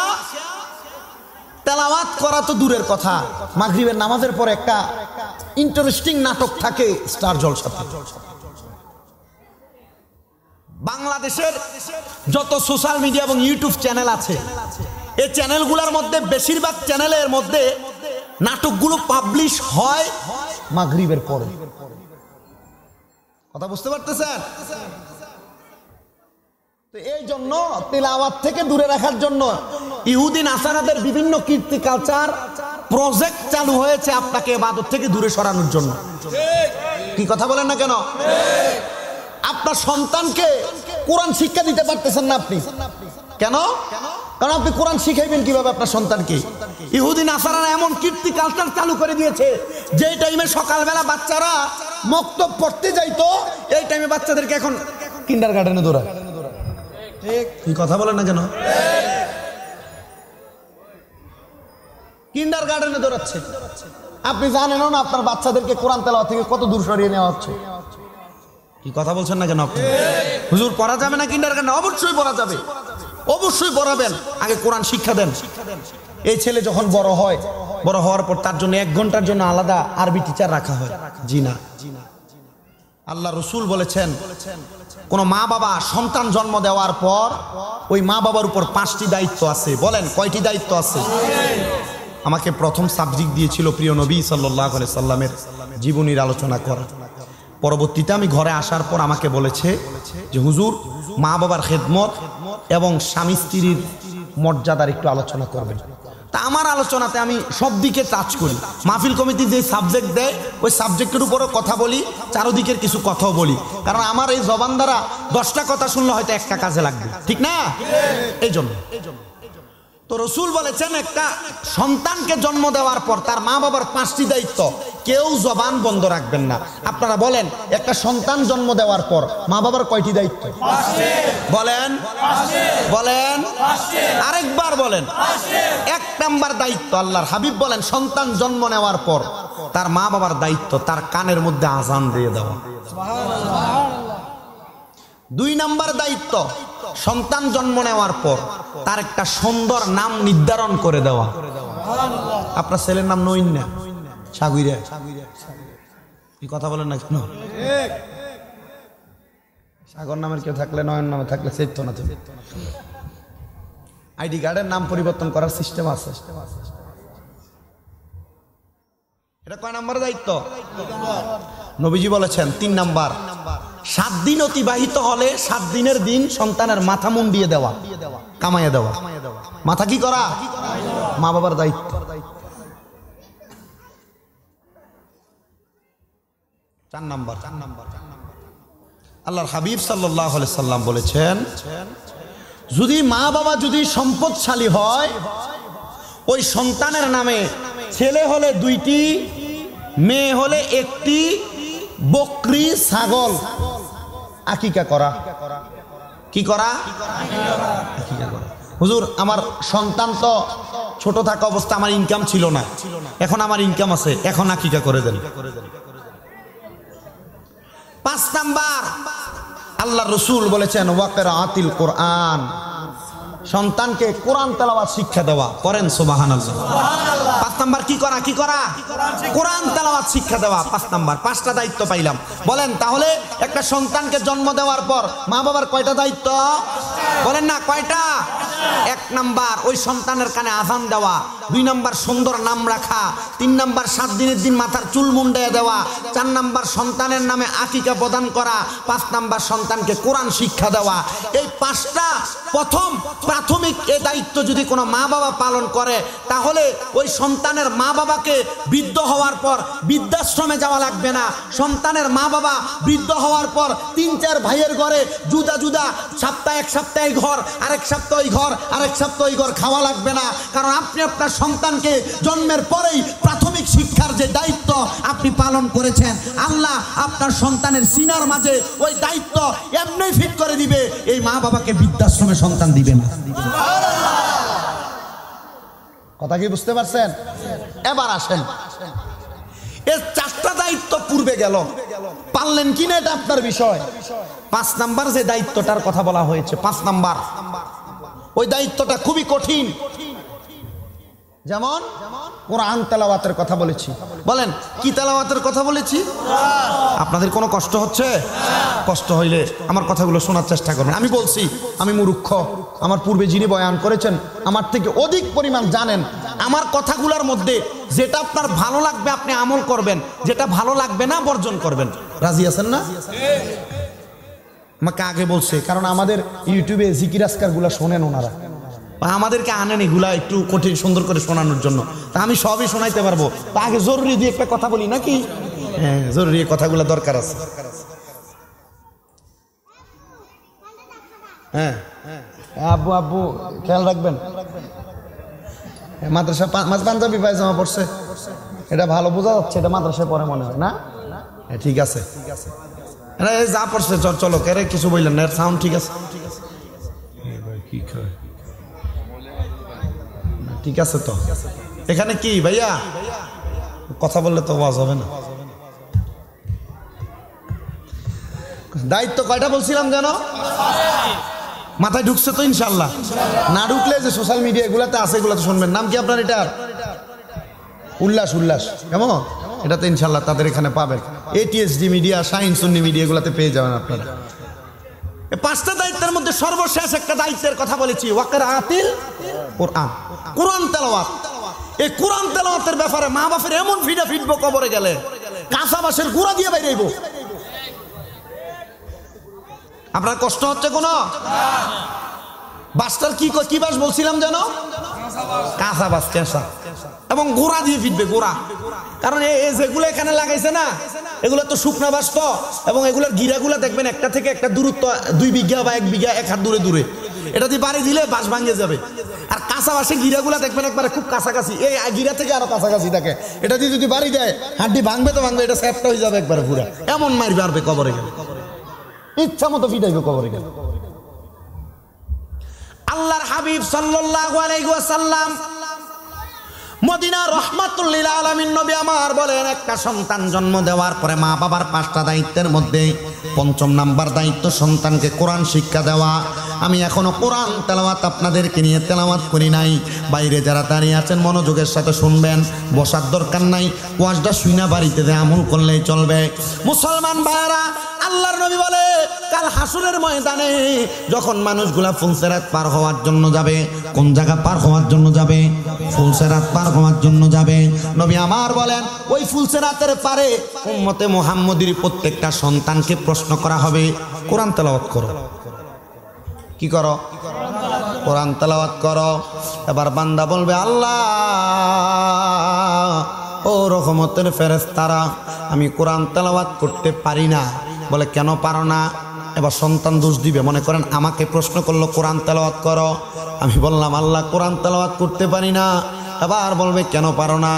Speaker 1: তেলাওয়াত করা তো দূরের কথা, মাগরিবের নামাজের পরে একটা ইন্টারেস্টিং নাটক থাকে স্টার জলসাতে। বাংলাদেশের যত সোশ্যাল মিডিয়া এবং ইউটিউব চ্যানেল আছে, এই চ্যানেলগুলোর মধ্যে বেশিরভাগ চ্যানেলের মধ্যে নাটকগুলো পাবলিশ হয় মাগরিবের পরে। কথা বুঝতে পারতেছেন? তো এই জন্য তেলাওয়াত থেকে দূরে রাখার জন্য ইহুদি নাসারাদের বিভিন্ন কীর্তি কালচার প্রজেক্ট চালু হয়েছে আপনাকে ইবাদত থেকে দূরে সরানোর জন্য। কি কথা বলেন না কেন? আপনার সন্তানকে কোরআন শিক্ষা দিতে পারতেছেন না আপনি, কেন? কারণ আপনি কোরআন শিখাইবেন কিভাবে আপনার সন্তানকে? ইহুদি নাসারারা এমন কীর্তি কালচার চালু করে দিয়েছে, যে টাইমে সকালবেলা বাচ্চারা মক্তব পড়তে যাইতো, এই টাইমে বাচ্চাদেরকে এখন কিন্ডারগার্টেনে দৌড়ায়। কি কথা বলেন না কেন? কিন্ডারগার্টেনে দৌড়াচ্ছে। আপনি জানেনও না আপনার বাচ্চাদেরকে কোরআন তেলাওয়াত থেকে কত দূর সরিয়ে নেওয়া হচ্ছে। কি কথা বলছেন না কেন আপনি? হুজুর পড়া যাবে না কিন্ডারগার্টেনে? অবশ্যই পড়া যাবে, অবশ্যই পড়াবেন। আগে কোরআন শিক্ষা দেন। এই ছেলে যখন বড় হয়, বড় হওয়ার পর তার জন্য 1 ঘন্টার জন্য আলাদা আরবি টিচার রাখা হয়। জি না, আল্লাহ রসুল বলেছেন, কোন মা বাবা সন্তান জন্ম দেওয়ার পর ওই মা বাবার উপর 5টি দায়িত্ব আছে। বলেন কয়টি দায়িত্ব আছে? আমাকে প্রথম সাবজেক্ট দিয়েছিল প্রিয় নবী সাল্লাল্লাহু আলাইহি সাল্লামের জীবনীর আলোচনা করা। পরবর্তীতে আমি ঘরে আসার পর আমাকে বলেছে যে হুজুর, মা বাবার খেদমত এবং স্বামী স্ত্রীর মর্যাদার একটু আলোচনা করবেন। তা আমার আলোচনাতে আমি সব দিকে টাচ করি। মাহফিল কমিটি যে সাবজেক্ট দেয় ওই সাবজেক্টের উপরও কথা বলি, চারদিকের কিছু কথাও বলি। কারণ আমার এই জবান দ্বারা 10টা কথা শুনলে হয়তো একটা কাজে লাগবে, ঠিক না? এই জন্য তো রসুল বলেছেন, একটা সন্তানকে জন্ম দেওয়ার পর তার মা বাবার 5টি দায়িত্ব, কেউ জবান বন্ধ রাখবেন না। আপনারা বলেন, একটা সন্তান জন্ম দেওয়ার পর মা বাবার কয়টি দায়িত্ব? বলেন বলেন, আরেকবার বলেন। 1 নাম্বার দায়িত্ব, আল্লাহর হাবিব বলেন, সন্তান জন্ম নেওয়ার পর তার মা বাবার দায়িত্ব তার কানের মধ্যে আজান দিয়ে দেওয়া। 2 নাম্বার দায়িত্ব, সন্তান জন্ম নেওয়ার পর তার একটা সুন্দর নাম নির্ধারণ করে দেওয়া। আপনার ছেলের নাম নইন না, সাগুইরা। কি কথা বলেন না কেন? সাগর নামের কেউ থাকলে, নয়ন নামে থাকলে চেত না। তুমি আইডি কার্ডের নাম পরিবর্তন করার সিস্টেম আছে। এটা কয় নাম্বার দায়িত্ব? নবীজি বলেছেন 3 নাম্বার, 7 দিন অতিবাহিত হলে 7 দিনের দিন সন্তানের মাথা মুন্ডিয়ে দেওয়া, কামাইয়া দেওয়া। মাথা কি করা? মা বাবার দায়িত্ব। 4 নাম্বার, আল্লাহর হাবিব সাল্লাল্লাহু আলাইহি সাল্লাম বলেছেন, যদি মা বাবা যদি সম্পদশালী হয়, ওই সন্তানের নামে ছেলে হলে 2টি, মেয়ে হলে 1টি বকরি ছাগল আকিকা করা। কি করা? আকিকা করা। হুজুর, আমার সন্তান তো ছোট থাকা অবস্থা আমার ইনকাম ছিল না, এখন আমার ইনকাম আছে, এখন আকিকা করে দেন। 5 নাম্বার, আল্লাহ রসুল বলেছেন ওয়াকিরাআতিল কোরআন, সন্তানকে কোরআন তেলাওয়াত শিক্ষা দেওয়া। করেন সুবহানাল্লাহ। 5 নাম্বার কি করা? কোরআন তেলাওয়াত শিক্ষা দেওয়া 5 নাম্বার। 5টা দায়িত্ব পাইলাম। বলেন তাহলে একটা সন্তানকে জন্ম দেওয়ার পর মা বাবার কয়টা দায়িত্ব? বলেন না কয়টা? 1 নাম্বার ওই সন্তানের কানে আযান দেওয়া, 2 নাম্বার সুন্দর নাম রাখা, 3 নাম্বার 7 দিনের দিন মাথার চুল মুন্ডাইয়া দেওয়া, 4 নাম্বার সন্তানের নামে আকিকা প্রদান করা, 5 নাম্বার সন্তানকে কোরআন শিক্ষা দেওয়া। এই 5টা প্রথম প্রাথমিক এই দায়িত্ব যদি কোনো মা বাবা পালন করে, তাহলে ওই সন্তানের মা বাবাকে বৃদ্ধ হওয়ার পর বৃদ্ধাশ্রমে যাওয়া লাগবে না। সন্তানের মা বাবা বৃদ্ধ হওয়ার পর 3-4 ভাইয়ের ঘরে জুদা জুদা সপ্তাহে 1 সপ্তাহে ঘর, আরেক সপ্তাহ ওই ঘর, আরেক সপ্তাহ ওই ঘর খাওয়া লাগবে না। কারণ আপনি আপনার সন্তানকে জন্মের পরেই প্রাথমিক শিক্ষার যে দায়িত্ব আপনি পালন করেছেন, আল্লাহ আপনার সন্তানের সিনার মাঝে ওই দায়িত্ব এমনি ফিট করে দিবে, এই মা বাবাকে বৃদ্ধাশ্রমে সন্তান দিবে না। কথা কি বুঝতে পারছেন? এবার আসেন, এর 4টা দায়িত্ব পূর্বে গেল, পারলেন কিনা এটা আপনার বিষয়। 5 নাম্বার যে দায়িত্বটার কথা বলা হয়েছে, 5 নাম্বার ওই দায়িত্বটা খুবই কঠিন। যেমন কোরআন তেলাওয়াতের কথা বলেছি। বলেন কি তেলাওয়াতের কথা বলেছি? আপনাদের কোনো কষ্ট হচ্ছে? কষ্ট হইলে আমার কথাগুলো শোনার চেষ্টা করবেন। আমি বলছি আমি মূর্খ, আমার পূর্বে যিনি বয়ান করেছেন আমার থেকে অধিক পরিমাণ জানেন। আমার কথাগুলোর মধ্যে যেটা আপনার ভালো লাগবে আপনি আমল করবেন, যেটা ভালো লাগবে না বর্জন করবেন। রাজি আছেন না? আমাকে আগে বলছে, কারণ আমাদের ইউটিউবে জিকির আজকারগুলো শোনেন ওনারা, আমাদেরকে আনেন এগুলা একটু কঠিন সুন্দর করে শোনানোর জন্য। তা আমি সবই শোনাইতে পারবো, তা আগে জরুরি দিয়ে একটা কথা বলি নাকি? হ্যাঁ, জরুরি কথাগুলো দরকার আছে। হ্যাঁ আব্বু আব্বু খেয়াল রাখবেন। মাদ্রাসা পাঞ্জাবি পায়জামা পড়ছে, এটা ভালো বোঝা যাচ্ছে, এটা মাদ্রাসায় পড়ে মনে হয় না? হ্যাঁ ঠিক আছে, যা পড়ছে চলো কেরে কিছু বললেন না, এর সাউন্ড ঠিক আছে, ঠিক আছে তো। এখানে কি ভাইয়া কথা বললে তো আওয়াজ হবে না। দায়িত্ব কয়টা বলছিলাম যেন? মাথায় ঢুকছে তো ইনশাল্লাহ? না ঢুকলে যে সোশ্যাল মিডিয়া এগুলাতে আছে এগুলাতে শুনবেন। নাম কি আপনার এটার? উল্লাস কেমন? এটাতে ইনশাল্লাহ তাদের এখানে পাবেন। ATSD মিডিয়া, শাহিন সুন্নি মিডিয়া এগুলাতে পেয়ে যাবেন আপনারা। 5টা দায়িত্বের মধ্যে সর্বশেষ একটা দায়িত্বের কথা বলেছি, ওয়াকিরাআতিল কোরআন, কোরআন তেলাওয়াত। এই কোরআন তেলাওয়াতের ব্যাপারে মা বাপের এমন ফিডা ফিটবো কবরে গেলে কাঁচা বাঁশের গুঁড়া দিয়ে বাইরেইব। আপনার কষ্ট হচ্ছে কোন? বাসটার কি বাস বলছিলাম যেন? কাঁচা বাস, কেঁচা, এবং গোড়া দিয়ে ফিটবে, গোড়া। কারণ যেগুলো এখানে লাগাইছে না এগুলো তো শুকনা বাস তো, এবং এগুলোর গিরাগুলা দেখবেন একটা থেকে একটা দূরত্ব 2 বিঘা বা 1 বিঘা 1 হাত দূরে দূরে, এটা দিয়ে বাড়ি দিলে বাস ভাঙে যাবে। আর কাঁচা বাসে গিরাগুলা দেখবেন একবারে খুব কাছাকাছি, এই গিরা থেকে আরো কাছাকাছি থাকে, এটা দিয়ে যদি বাড়ি দেয় হাড্ডি ভাঙবে তো ভাঙবে, এটা সেফটা হয়ে যাবে একবারে পুরা, এমন মারবে আরবে কবরে গেলে, ইচ্ছা মতো ফিটাইবে কবরে গেলে। আল্লাহর হাবিব সাল্লাল্লাহু আলাইহি ওয়াসাল্লাম মদিনা রহমাতুল লিল আলামিন নবী আমার বলেন, একটা সন্তান জন্ম দেওয়ার পরে মা বাবার 5টা দায়িত্বের মধ্যে 5ম নাম্বার দায়িত্ব সন্তানকে কোরআন শিক্ষা দেওয়া। আমি এখনো কোরআন তেলাওয়াত আপনাদেরকে নিয়ে তেলাওয়াত করি নাই। বাইরে যারা দাঁড়িয়ে আছেন মনোযোগের সাথে শুনবেন, বসার দরকার নাই, ওয়াজটা শুইনা বাড়িতে যে আমল করলেই চলবে। মুসলমান ভাইরা, আল্লাহর নবী বলে কাল হাসরের ময়দানে যখন মানুষগুলা ফুলসেরাত পার হওয়ার জন্য যাবে, কোন জায়গা পার হওয়ার জন্য যাবে? ফুলসেরাত পার হওয়ার জন্য যাবে। নবী আমার বলেন ওই ফুলসেরাতের পারে উম্মতে মুহাম্মদীর প্রত্যেকটা সন্তানকে প্রশ্ন করা হবে, কোরআন তেলাওয়াত করো। কি করো? কোরআন তেলাওয়াত করো। এবার বান্দা বলবে, আল্লাহ ও রহমতের ফেরেশতারা, আমি কোরআন তেলাওয়াত করতে পারি না। বলে কেন পারো না? এবার সন্তান দোষ দিবে, মনে করেন আমাকে প্রশ্ন করলো কোরআন তেলাওয়াত করো, আমি বললাম আল্লাহ কোরআন তেলাওয়াত করতে পারি না। এবার বলবে কেন পারো না?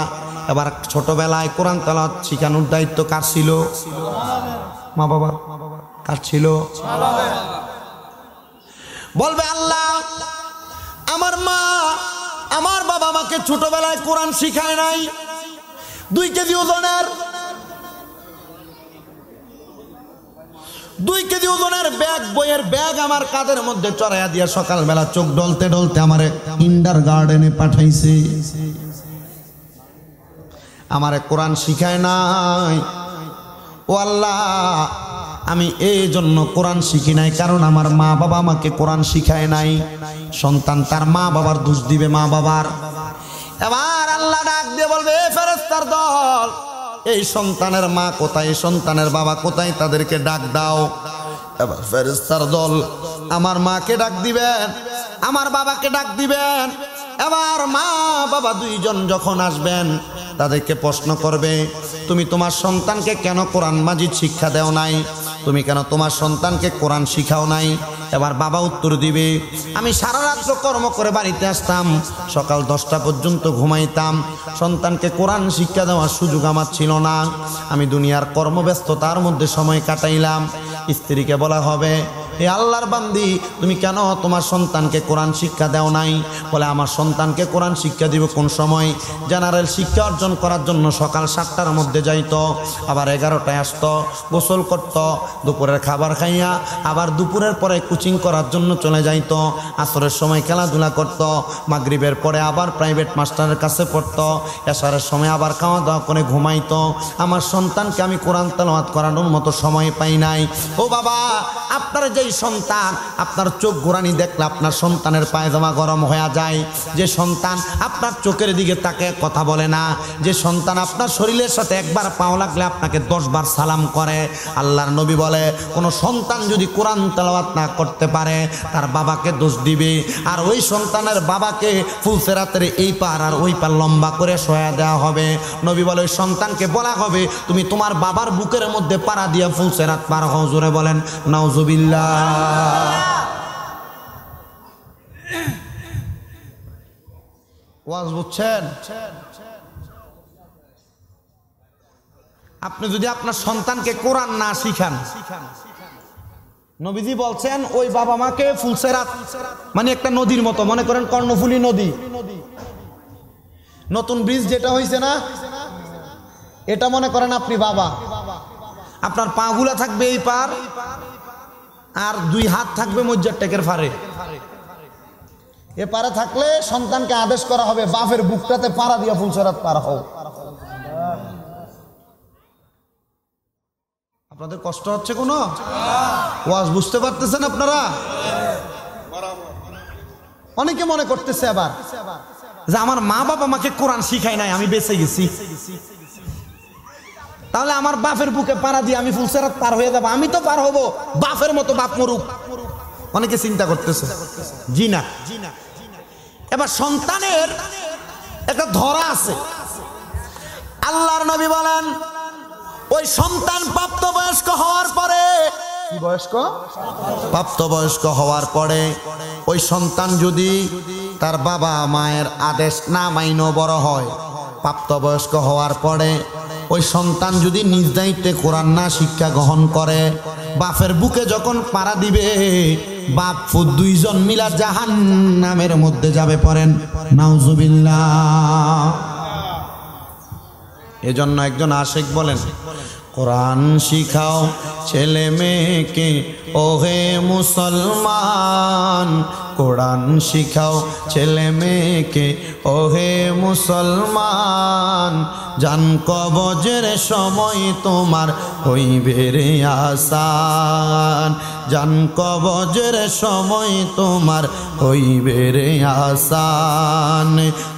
Speaker 1: এবার ছোটবেলায় কোরআন তেলাওয়াত শিখানোর দায়িত্ব কার ছিল? মা বাবা। কার ছিল? বলবে আল্লাহ আমার মা আমার বাবা আমাকে ছোটবেলায় কোরআন শিখায় নাই। 2 কেজি ওজনের 2 কেজি ওজনের ব্যাগ, বইয়ের ব্যাগ আমার কাঁধের মধ্যে চড়াইয়া দিয়া সকালবেলা চোখ ডলতে ডলতে আমারে কিন্ডার গার্ডেনে পাঠাইছে। আমারে কোরআন শিখায় নাই। ও আল্লাহ, আমি এই জন্য কোরআন শিখি নাই, কারণ আমার মা বাবা আমাকে কোরআন শিখায় নাই। সন্তান তার মা বাবার দোষ দিবে, মা বাবার। এবার আল্লাহ ডাক দিয়ে বলবে, এ ফেরেশতার দল, এই সন্তানের মা কোথায়, এই সন্তানের বাবা কোথায়, তাদেরকে ডাক দাও। এবার ফেরেশতার দল আমার মাকে ডাক দিবেন, আমার বাবাকে ডাক দিবেন। এবার মা বাবা দুইজন যখন আসবেন, তাদেরকে প্রশ্ন করবে, তুমি তোমার সন্তানকে কেন কোরআন মাজিদ শিক্ষা দেও নাই, তুমি কেন তোমার সন্তানকে কোরআন শিখাও নাই? এবার বাবা উত্তর দিবে, আমি সারা রাত্র কর্ম করে বাড়িতে আসতাম, সকাল 10টা পর্যন্ত ঘুমাইতাম, সন্তানকে কোরআন শিক্ষা দেওয়ার সুযোগ আমার ছিল না, আমি দুনিয়ার কর্মব্যস্ততার মধ্যে সময় কাটাইলাম। স্ত্রীকে বলা হবে, হে আল্লাহর বান্দি, তুমি কেন তোমার সন্তানকে কোরআন শিক্ষা দেও নাই? বলে, আমার সন্তানকে কোরআন শিক্ষা দিব কোন সময়? জেনারেল শিক্ষা অর্জন করার জন্য সকাল 7টার মধ্যে যাইতো, আবার 11টায় আসতো, গোসল করতো, দুপুরের খাবার খাইয়া আবার দুপুরের পরে কোচিং করার জন্য চলে যাইতো, আসরের সময় খেলাধুলা করতো, মাগরিবের পরে আবার প্রাইভেট মাস্টারের কাছে পড়তো, এশারের সময় আবার খাওয়া দাওয়া করে ঘুমাইতো। আমার সন্তানকে আমি কোরআন তেলাওয়াত করানোর মতো সময় পাই নাই। ও বাবা, আপনার যেই সন্তান আপনার চোখ ঘোরানি দেখলে আপনার সন্তানের পায়জামা গরম হয়ে যায়, যে সন্তান আপনার চোখের দিকে তাকে কথা বলে না, যে সন্তান আপনার শরীরের সাথে একবার পাও লাগলে আপনাকে 10 বার সালাম করে, আল্লাহর নবী বলে, কোনো সন্তান যদি কোরআন তেলাওয়াত না করতে পারে তার বাবাকে দোষ দিবে, আর ওই সন্তানের বাবাকে ফুলসেরাতের এই পার আর ওই পার লম্বা করে শোয়া দেওয়া হবে। নবী বলে, ওই সন্তানকে বলা হবে, তুমি তোমার বাবার বুকের মধ্যে পাড়া দিয়ে ফুলসেরাত পার হও। জোরে বলেন নাউজুবিল্লাহ। ওয়াজ বুঝছেন? আপনি যদি আপনার সন্তানকে কোরআন না শিখান, নবীজি বলছেন ওই বাবা মাকে ফুলসেরাত মানে একটা নদীর মতো, মনে করেন কর্ণফুলী নদী, নতুন ব্রিজ যেটা হয়েছে না, এটা মনে করেন আপনি বাবা, আপনার পাগুলা থাকবে এই পার আর 2 হাত থাকবে মজ্জার টেকের ফারে। এ পারে থাকলে সন্তানকে আদেশ করা হবে, বাপের বুকটাতে পাড়া দিয়া ফুলসেরাত পার হও। আপনাদের কষ্ট হচ্ছে কোনো? ওয়াজ বুঝতে পারতেছেন আপনারা? অনেকে মনে করতেছে আবার যে আমার মা বাবা আমাকে কোরআন শিখায় নাই, আমি বেঁচে গেছি, তাহলে আমার বাপের বুকে পাড়া দিয়ে আমি ফুলসেরাত পার হয়ে যাবো, আমি তো পার হবো, বাপের মতো বাপ মরুক। অনেকে চিন্তা করতেছে। জি না। এবার সন্তানের একটা ধরা আছে। আল্লাহর নবী বলেন, ওই সন্তান প্রাপ্তবয়স্ক হওয়ার পরে, কি বয়স্ক? প্রাপ্তবয়স্ক হওয়ার পরে ওই সন্তান যদি তার বাবা মায়ের আদেশ না মাইনো বড় হয়, প্রাপ্তবয়স্ক হওয়ার পরে ওই সন্তান যদি নিজ দায়িত্বে কোরআন না শিক্ষা গ্রহণ করে, বাপের বুকে যখন পাড়া দিবে, বাপ ফুট 2 জন মিলা জাহান্নামের মধ্যে যাবে। পড়েন নাউজুবিল্লাহ। এজন্য একজন আশিক বলেন, কোরআন শিখাও ছেলে মেয়েকে ওহে মুসলমান, কোরআন শিখাও ছেলে মেয়েকে ওহে মুসলমান, জান কবজের সময় তোমার হইবে রে আসান, জান কবজের সময় তোমার হইবে রে আসান,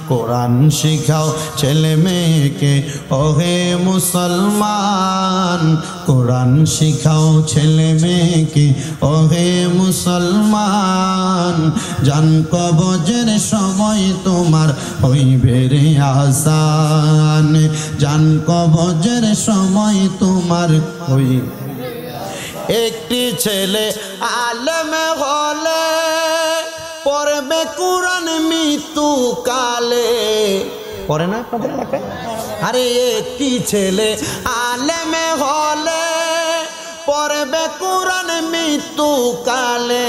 Speaker 1: কোরআন শিখাও ছেলে মেয়েকে ওহে মুসলমান, কোরআন শিখাও ছেলে মেয়েকে ওহে মুসলমান, জান কবজের সময় তোমার হইবে রে আসান, জান কবজের সময় তোমার হইবে। একটি ছেলে আলেম হলে পড়বে কোরআন মৃত্যু কালে, পড়ে না আপনাদের এলাকায়? আরে একটি ছেলে আলেম হলে পড়বে কোরআন মৃত্যুকালে,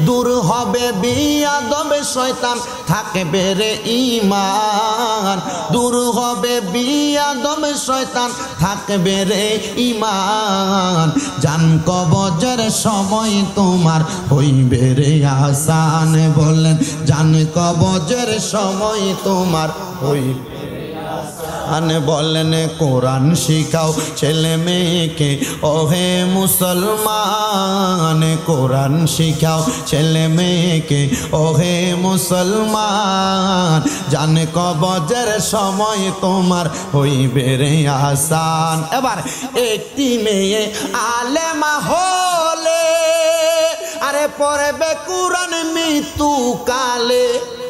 Speaker 1: দূর হবে বিয়াদব শয়তান থাকবে রে ঈমান, দূর হবে বিয়াদব শয়তান থাকবে রে ঈমান। জান কবজের সময় তোমার হইবে রে আসান, বলেন জান কবজের সময় তোমার হইবে আনে, বলেন কোরআন শিখাও ছেলে মেয়েকে ওহে মুসলমান, কোরআন শিখাও ছেলে মেয়েকে ওহে মুসলমান। জান কবজের সময় তোমার হইবে রে আসান। এবার একটি মেয়ে আলেমা হলে আরে পড়বে কোরআন মৃত্যুকালে।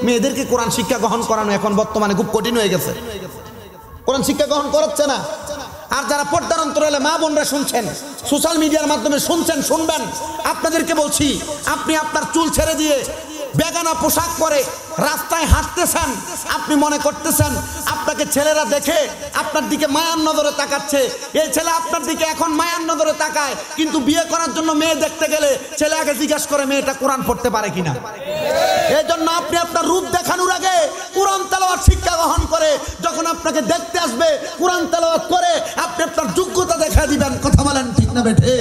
Speaker 1: মেয়েদেরকে কোরআন শিক্ষা গ্রহণ করানো এখন বর্তমানে খুব কঠিন হয়ে গেছে, কোরআন শিক্ষা গ্রহণ করাচ্ছে না। আর যারা পর্দার অন্তরালে মা বোনরা শুনছেন, সোশ্যাল মিডিয়ার মাধ্যমে শুনছেন, শুনবেন, আপনাদেরকে বলছি, আপনি আপনার চুল ছেড়ে দিয়ে বেগানা পোশাক পরে রাস্তায় হাঁটতেছেন, আপনি মনে করতেছেন আপনাকে ছেলেরা দেখে আপনার দিকে মায়ার নজরে তাকাচ্ছে। এই ছেলে আপনার দিকে এখন মায়ার নজরে তাকায়, কিন্তু বিয়ে করার জন্য মেয়ে দেখতে গেলে ছেলে আগে জিজ্ঞাসা করে মেয়েটা কোরআন পড়তে পারে কিনা। এই জন্য আপনি আপনার রূপ দেখানোর আগে কোরআন তেলাওয়াত শিক্ষা গ্রহণ করে, যখন আপনাকে দেখতে আসবে কোরআন তেলাওয়াত করে আপনি আপনার যোগ্যতা দেখা দিবেন। কথা বলেন ঠিক না বেঠে?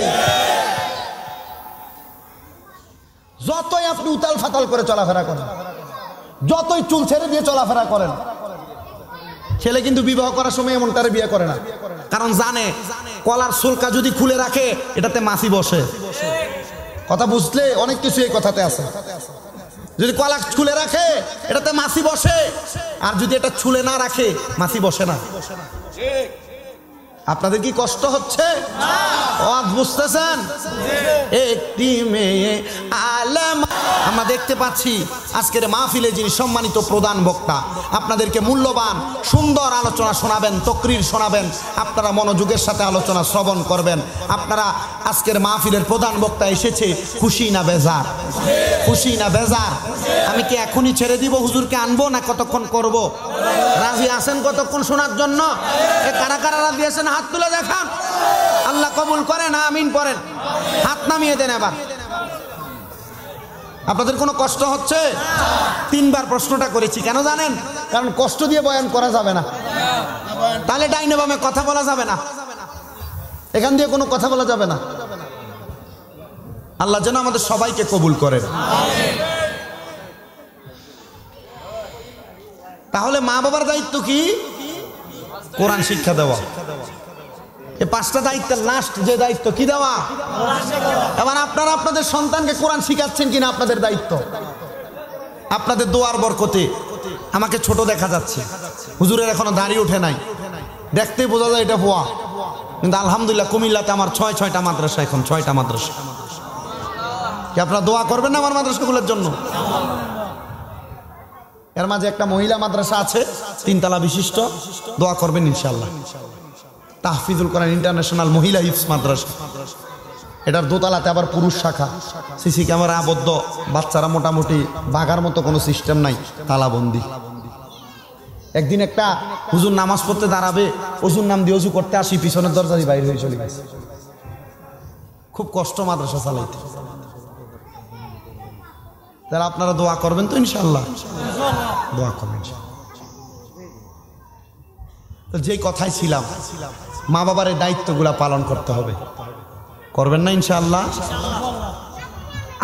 Speaker 1: যতই আপনি উতাল ফাতাল করে চলাফেরা করেন, যতই চুল ছেড়ে দিয়ে চলাফেরা করেন, ছেলে কিন্তু বিবাহ করার সময় এমন তারে বিয়ে করে না, কারণ জানে কলার সুলকা যদি খুলে রাখে এটাতে মাছি বসে। কথা বুঝলে অনেক কিছু এই কথাতে আছে। যদি কলা খুলে রাখে এটাতে মাছি বসে, আর যদি এটা ছুলে না রাখে মাছি বসে না। আপনাদের কি কষ্ট হচ্ছে? বুঝতেছেন? একটি মেয়ে আলেম। আমরা দেখতে পাচ্ছি আজকের মাহফিলে যিনি সম্মানিত প্রধান বক্তা, আপনাদেরকে মূল্যবান সুন্দর আলোচনা শোনাবেন, তকরির শোনাবেন, আপনারা মনোযোগের সাথে আলোচনা শ্রবণ করবেন। আপনারা আজকের মাহফিলের প্রধান বক্তা এসেছে, খুশি না বেজার? খুশি না বেজার? আমি কি এখনই ছেড়ে দিব, হুজুরকে আনবো না কতক্ষণ করব? রাজি আছেন কতক্ষণ শোনার জন্য? কারা কারা রাজি আছেন হাত তুলে দেখান। আল্লাহ কবুল করেন, আমিন পড়েন। হাত নামিয়ে দেন। এবার আপনাদের কোনো কষ্ট হচ্ছে? তিনবার প্রশ্নটা করেছি, কেন জানেন? কারণ কষ্ট দিয়ে বয়ান করা যাবে না, তাহলে ডাইনে বামে কথা বলা যাবে না, এখান দিয়ে কোনো কথা বলা যাবে না। আল্লাহ যেন আমাদের সবাইকে কবুল করেন। তাহলে মা বাবার দায়িত্ব কি? কোরআন শিক্ষা দেওয়া। এই পাঁচটা দায়িত্বের লাস্ট যে দায়িত্ব কি দেওয়া। এবার আপনারা আপনাদের সন্তানকে কোরআন শিখাচ্ছেন কিনা আপনাদের দায়িত্ব। আপনাদের দোয়ার বরকতে আমাকে ছোট দেখা যাচ্ছে, হুজুরের এখনো দাড়ি ওঠে নাই, দেখতেই বোঝা যায় এটা ভুয়া, কিন্তু আলহামদুলিল্লাহ কুমিল্লাতে আমার ছয়টা মাদ্রাসা, এখন 6টা মাদ্রাসা। কি আপনারা দোয়া করবেন না আমার মাদ্রাসাগুলোর জন্য? এর মাঝে একটা মহিলা মাদ্রাসা আছে 3 তলা বিশিষ্ট, দোয়া করবেন ইনশাআল্লাহ। তাহফিজুল কোরআন ইন্টারন্যাশনাল মহিলা হিফজ মাদ্রাসা, এটার দোতলাতে আবার পুরুষ শাখা, সিসি ক্যামেরা আবদ্ধ, বাচ্চারা মোটামুটি বাঘার মতো কোনো সিস্টেম নাই, তালাবন্দি। একদিন একটা হুজুর নামাজ পড়তে দাঁড়াবে, অজুর নাম দিয়ে অজু করতে আসি, পিছনের দরজা দিয়ে বাইরে হয়ে চলে গেছে। খুব কষ্ট মাদ্রাসা চালাইতে। তাহলে আপনারা দোয়া করবেন তো ইনশাআল্লাহ? দোয়া করবেন। তো যেই কথাই ছিলাম, মা বাবার এই দায়িত্বগুলা পালন করতে হবে, করবেন না ইনশাআল্লাহ?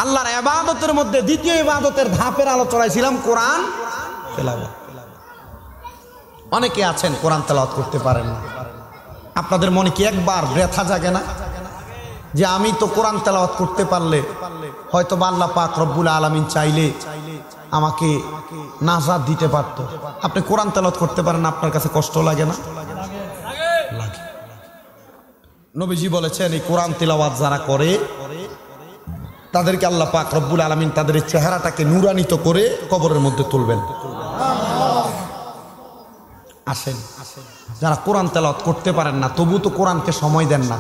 Speaker 1: আল্লাহর ইবাদতের মধ্যে দ্বিতীয় ইবাদতের ধাপের আলোচনায় ছিলাম কোরআন তেলাওয়াত। অনেকে আছেন কোরআন তেলাওয়াত করতে পারেন না। আপনাদের মনে কি একবার ব্যথা জাগে না যে আমি তো কোরআন তেলাওয়াত করতে পারলে হয়তো আল্লাহ পাক রব্বুল আলামিন চাইলে আমাকে নাজাত দিতে পারত। আপনি কোরআন তেলাওয়াত করতে পারেন না, আপনার কাছে কষ্ট লাগে না? লাগে। নবীজি বলেছেন এই কোরআন তেলাওয়াত যারা করে তাদেরকে আল্লাহ পাক রব্বুল আলামিন তাদের চেহারাটাকে নূরান্বিত করে কবরের মধ্যে তুলবেন। আসেন, যারা কোরআন তেলাওয়াত করতে পারেন না তবু তো কোরআনকে সময় দেন না,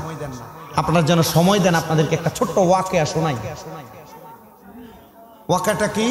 Speaker 1: আপনার যেন সময় দেন। আপনাদেরকে একটা ছোট্ট ওয়াকিয়া শোনাই। ওয়াকিয়াটা কি?